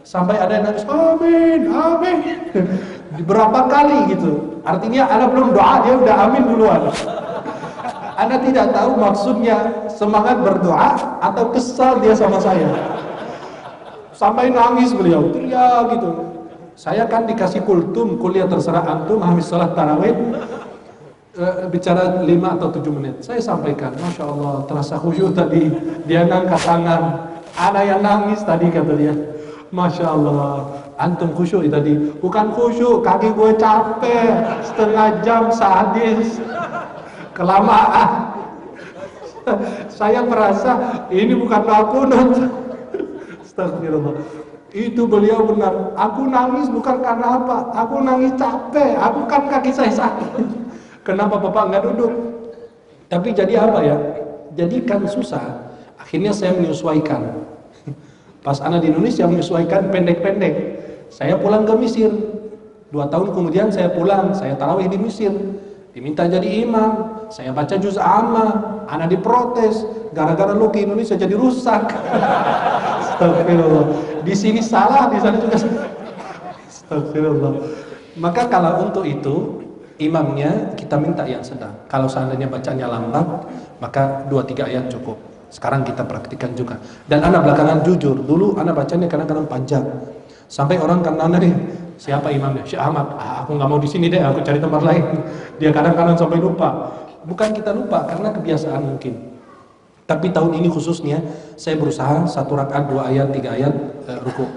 Sampai ada yang nangis amin, amin. Berapa kali gitu. Artinya anak belum doa dia udah amin duluan. Anak tidak tahu maksudnya semangat berdoa atau kesal dia sama saya. Sampai nangis beliau, teriak gitu. Saya kan dikasih kultum, kuliah terserah antum, habis sholat tarawih bicara 5 atau 7 menit. Saya sampaikan, Masya Allah, terasa khusyuk tadi. Dia ngangkat tangan, ada yang nangis tadi kata dia. Masya Allah, antum khusyuk tadi. Bukan khusyuk, kaki gue capek, setengah jam sadis, kelamaan. Saya merasa ini bukan doa kunut. Astagfirullah. Itu beliau benar. Aku nangis bukan karena apa? Aku nangis capek. Aku kan kaki saya sakit. Kenapa Bapak nggak duduk? Tapi jadi apa ya? Jadi kan susah. Akhirnya saya menyesuaikan. Pas anak di Indonesia menyesuaikan pendek-pendek. Saya pulang ke Mesir. 2 tahun kemudian saya pulang. Saya tarawih di Mesir. Diminta jadi imam. Saya baca juz amma. Anak diprotes. Gara-gara lu ke Indonesia jadi rusak. Astagfirullah. Di sini salah, di sana juga salah. Astagfirullah. Maka kalau untuk itu imamnya kita minta yang sedang. Kalau seandainya bacanya lambat, maka 2-3 ayat cukup. Sekarang kita praktikkan juga. Dan anak belakangan jujur, dulu anak bacanya kadang-kadang panjang. Sampai orang kan anak nih, Siapa imamnya? Syekh Ahmad. Aku nggak mau di sini deh, aku cari tempat lain. Dia kadang-kadang sampai lupa. Bukan kita lupa karena kebiasaan mungkin. Tapi tahun ini khususnya saya berusaha 1 rakaat 2 ayat 3 ayat ruku.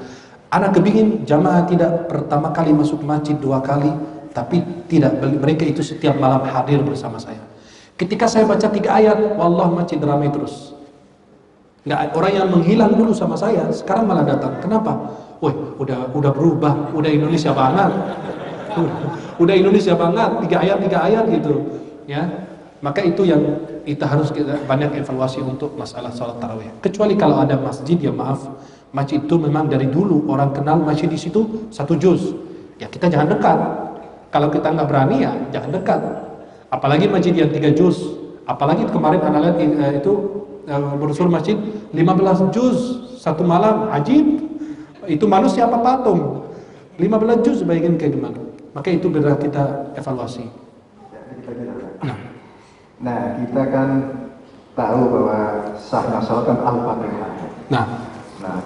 Anak kepingin jamaah tidak pertama kali masuk masjid 2 kali, tapi tidak, mereka itu setiap malam hadir bersama saya. Ketika saya baca 3 ayat, wallah masjid ramai terus. Nggak, orang yang menghilang dulu sama saya sekarang malah datang. Kenapa? Woi, udah berubah, udah Indonesia banget. Udah Indonesia banget, 3 ayat gitu, ya. Maka itu yang kita harus banyak evaluasi untuk masalah salat tarawih. Kecuali kalau ada masjid, ya maaf, masjid itu memang dari dulu orang kenal masjid di situ 1 juz. Ya kita jangan dekat. Kalau kita nggak berani ya jangan dekat. Apalagi masjid yang 3 juz. Apalagi kemarin anak lihat itu brosur masjid 15 juz 1 malam, ajib. Itu manusia apa patung? 15 juz, bayangin kayak gimana. Maka itu benar kita evaluasi. Nah, kita kan tahu bahwa sahnya sholat kan Al-Fatihah. Nah,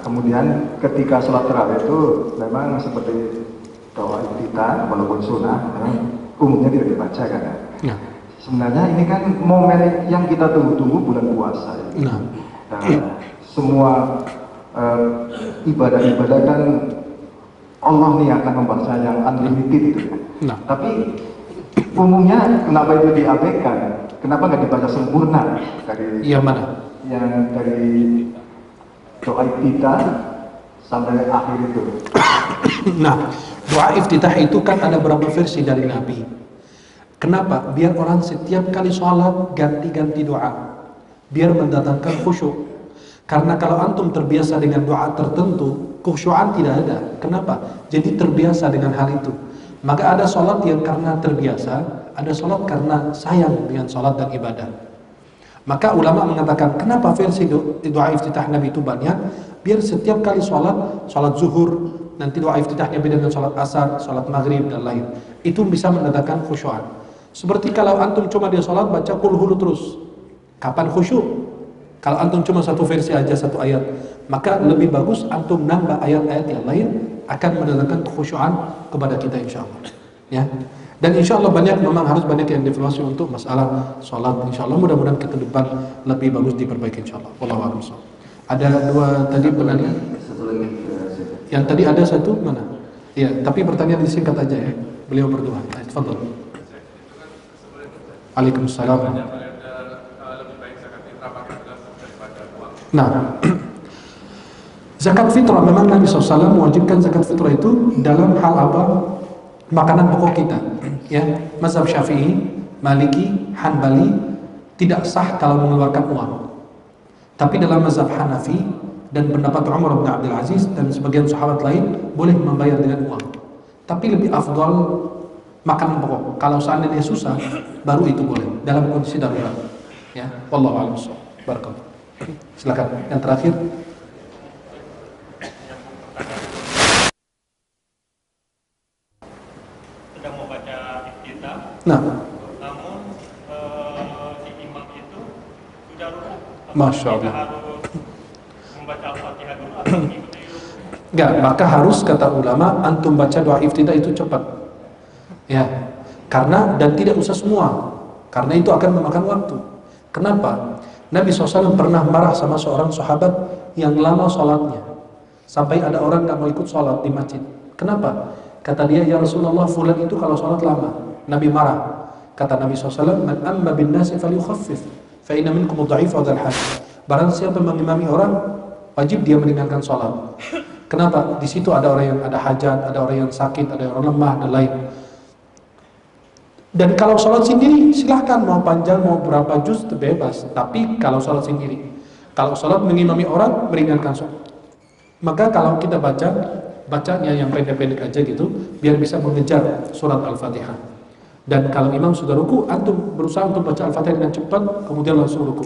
kemudian ketika sholat tarawih itu memang seperti doa kita, walaupun sunnah, umumnya tidak dibaca kan. Nah, sebenarnya ini kan momen yang kita tunggu-tunggu bulan puasa. Nah, semua ibadah-ibadah kan Allah nih akan membaca yang unlimited itu ya. Nah. Tapi umumnya kenapa itu diabaikan? Kenapa nggak dibaca sempurna dari yang mana? Yang dari doa iftitah sampai akhir itu. Nah, doa iftitah itu kan ada beberapa versi dari Nabi. Kenapa? Biar orang setiap kali sholat ganti-ganti doa, biar mendatangkan khusyuk. Karena kalau antum terbiasa dengan doa tertentu, khusyuan tidak ada. Kenapa? Jadi terbiasa dengan hal itu. Maka ada sholat yang karena terbiasa, ada sholat karena sayang dengan sholat dan ibadah. Maka ulama mengatakan, kenapa versi doa iftitah Nabi itu banyak? Biar setiap kali sholat zuhur, nanti doa iftitahnya beda dengan sholat asar, sholat maghrib dan lain. Itu bisa mendatangkan khusyuan. Seperti kalau antum cuma dia sholat baca qul hulu terus, kapan khusyuk? Kalau antum cuma 1 versi aja 1 ayat, maka lebih bagus antum nambah ayat-ayat yang lain, akan mendatangkan kekhusyuan kepada kita insyaallah. Ya. Dan insyaallah memang harus banyak yang dievaluasi untuk masalah sholat. Insyaallah mudah-mudahan ke depan lebih bagus diperbaiki insyaallah. Wallahu a'lam. Ada 2 tadi penanya. Yang tadi ada 1 mana? Iya, tapi pertanyaan disingkat aja ya. Beliau berdua. Tafadhol. Waalaikumsalam. Nah, zakat fitrah memang Nabi SAW mewajibkan zakat fitrah itu dalam hal apa? Makanan pokok kita. Ya, mazhab Syafi'i, Maliki, Hanbali tidak sah kalau mengeluarkan uang. Tapi dalam mazhab Hanafi dan pendapat Umar bin Abdul Aziz dan sebagian sahabat lain boleh membayar dengan uang. Tapi lebih afdal makanan pokok. Kalau seandainya susah, baru itu boleh dalam kondisi darurat. Ya, wallahu a'lam. Barakallahu. Silakan yang terakhir. Sedang mau baca iftitah. Nah, namun si imam itu sudah ruku. Masya Allah. Harus membaca Al-Fatihah dulu atau mengikuti ruku? Enggak, maka harus kata ulama antum baca doa iftitah itu cepat. Ya. Karena dan tidak usah semua. Karena itu akan memakan waktu. Kenapa? Nabi SAW pernah marah sama seorang sahabat yang lama sholatnya sampai ada orang gak mau ikut sholat di masjid. Kenapa? Kata dia, ya Rasulullah, fulan itu kalau sholat lama. Nabi marah. Kata Nabi SAW, man amma bin nasi falyukhaffif fa inna minkum ad-dha'if wa dzal hajj. Barang siapa mengimami orang, wajib dia meninggalkan sholat. Kenapa? Di situ ada orang yang ada hajat, ada orang yang sakit, ada orang lemah dan lain. Dan kalau sholat sendiri silahkan mau panjang mau berapa juz bebas. Tapi kalau sholat sendiri, kalau sholat mengimami orang meringankan sholat. Maka kalau kita bacanya yang pendek-pendek aja gitu, biar bisa mengejar surat Al-Fatihah. Dan kalau imam sudah ruku, antum berusaha untuk baca Al-Fatihah dengan cepat, kemudian langsung ruku.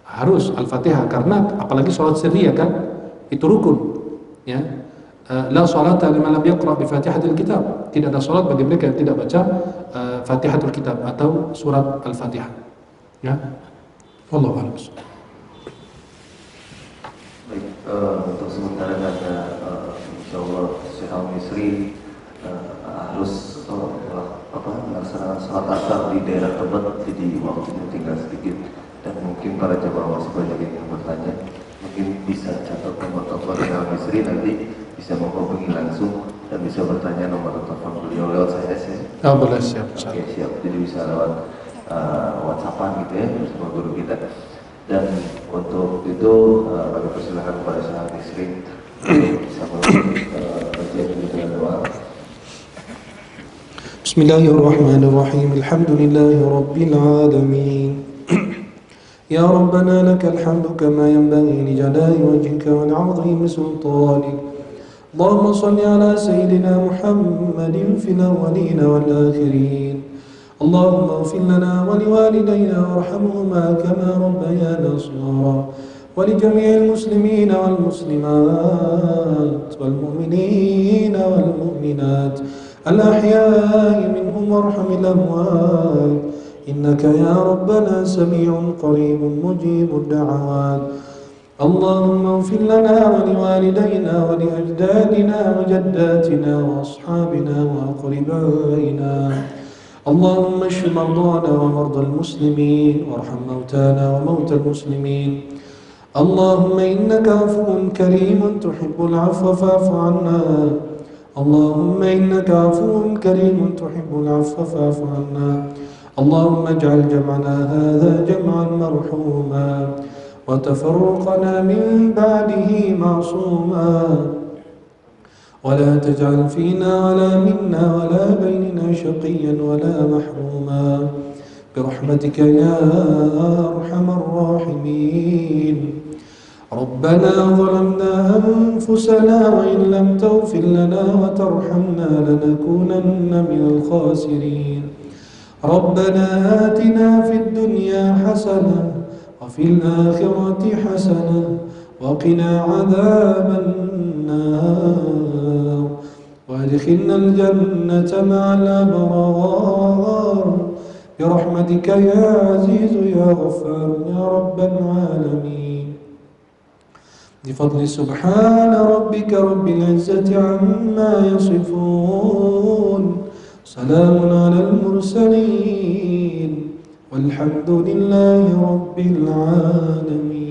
Harus Al-Fatihah karena apalagi sholat sirriyah kan, itu rukun. Ya. La salata liman lam yaqra bi Fatihatil Kitab. Tidak ada salat bagi mereka yang tidak baca Fatihatul Kitab atau surat Al-Fatihah. Ya. Wallahu a'lam. Baik, untuk sementara ada insyaallah Syekh Al-Misri harus melaksanakan sholat asar di daerah Tebet, jadi waktunya tinggal sedikit, dan mungkin para jamaah masih banyak yang bertanya, mungkin bisa catat nomor telepon Syekh Al-Misri, nanti bisa menghubungi langsung dan bisa bertanya nomor telepon beliau lewat saya sih. Oh, boleh, siap. Oke, siap. Jadi bisa lewat WhatsAppan gitu ya bersama guru kita. Dan untuk itu kami persilahkan kepada Syekh Al-Misri bisa kajian dengan doa. Bismillahirrahmanirrahim. Alhamdulillahi rabbil alamin. Ya Rabbana lakal hamdu kama yanbaghi li jalali wajhika wa 'azimi sultanik. Allahumma salli ala sayyidina Muhammadin fil awwalin wal akhirin. Allahumma ighfir lana wa liwalidayna warhamhuma kama rabbayana shighara. ولجميع المسلمين والمسلمات والمؤمنين والمؤمنات الأحياء منهم وارحم الأموات إنك يا ربنا سميع قريب مجيب الدعوات. اللهم اغفر لنا ولوالدينا ولأجدادنا وجداتنا وأصحابنا وأقربائنا. اللهم اشف مرضانا ومرضى المسلمين وارحم موتانا وموتى المسلمين. اللهم إنك عفو كريم تحب العفو فاعف عنا. اللهم إنك عفو كريم تحب العفو فاعف عنا. اللهم اجعل جمعنا هذا جمعا مرحوما وتفرقنا من بعده معصوما ولا تجعل فينا ولا منا ولا بيننا شقيا ولا محروما برحمتك يا أرحم الراحمين. ربنا ظلمنا أنفسنا وإن لم تغفر لنا وترحمنا لنكونن من الخاسرين. ربنا آتنا في الدنيا حسنة وفي الآخرة حسنة وقنا عذاب النار وادخلنا الجنة مع الأبرار برحمتك يا عزيز يا غفار يا رب العالمين. بفضل سبحان ربك رب العزة عما يصفون سلام على المرسلين والحمد لله رب العالمين.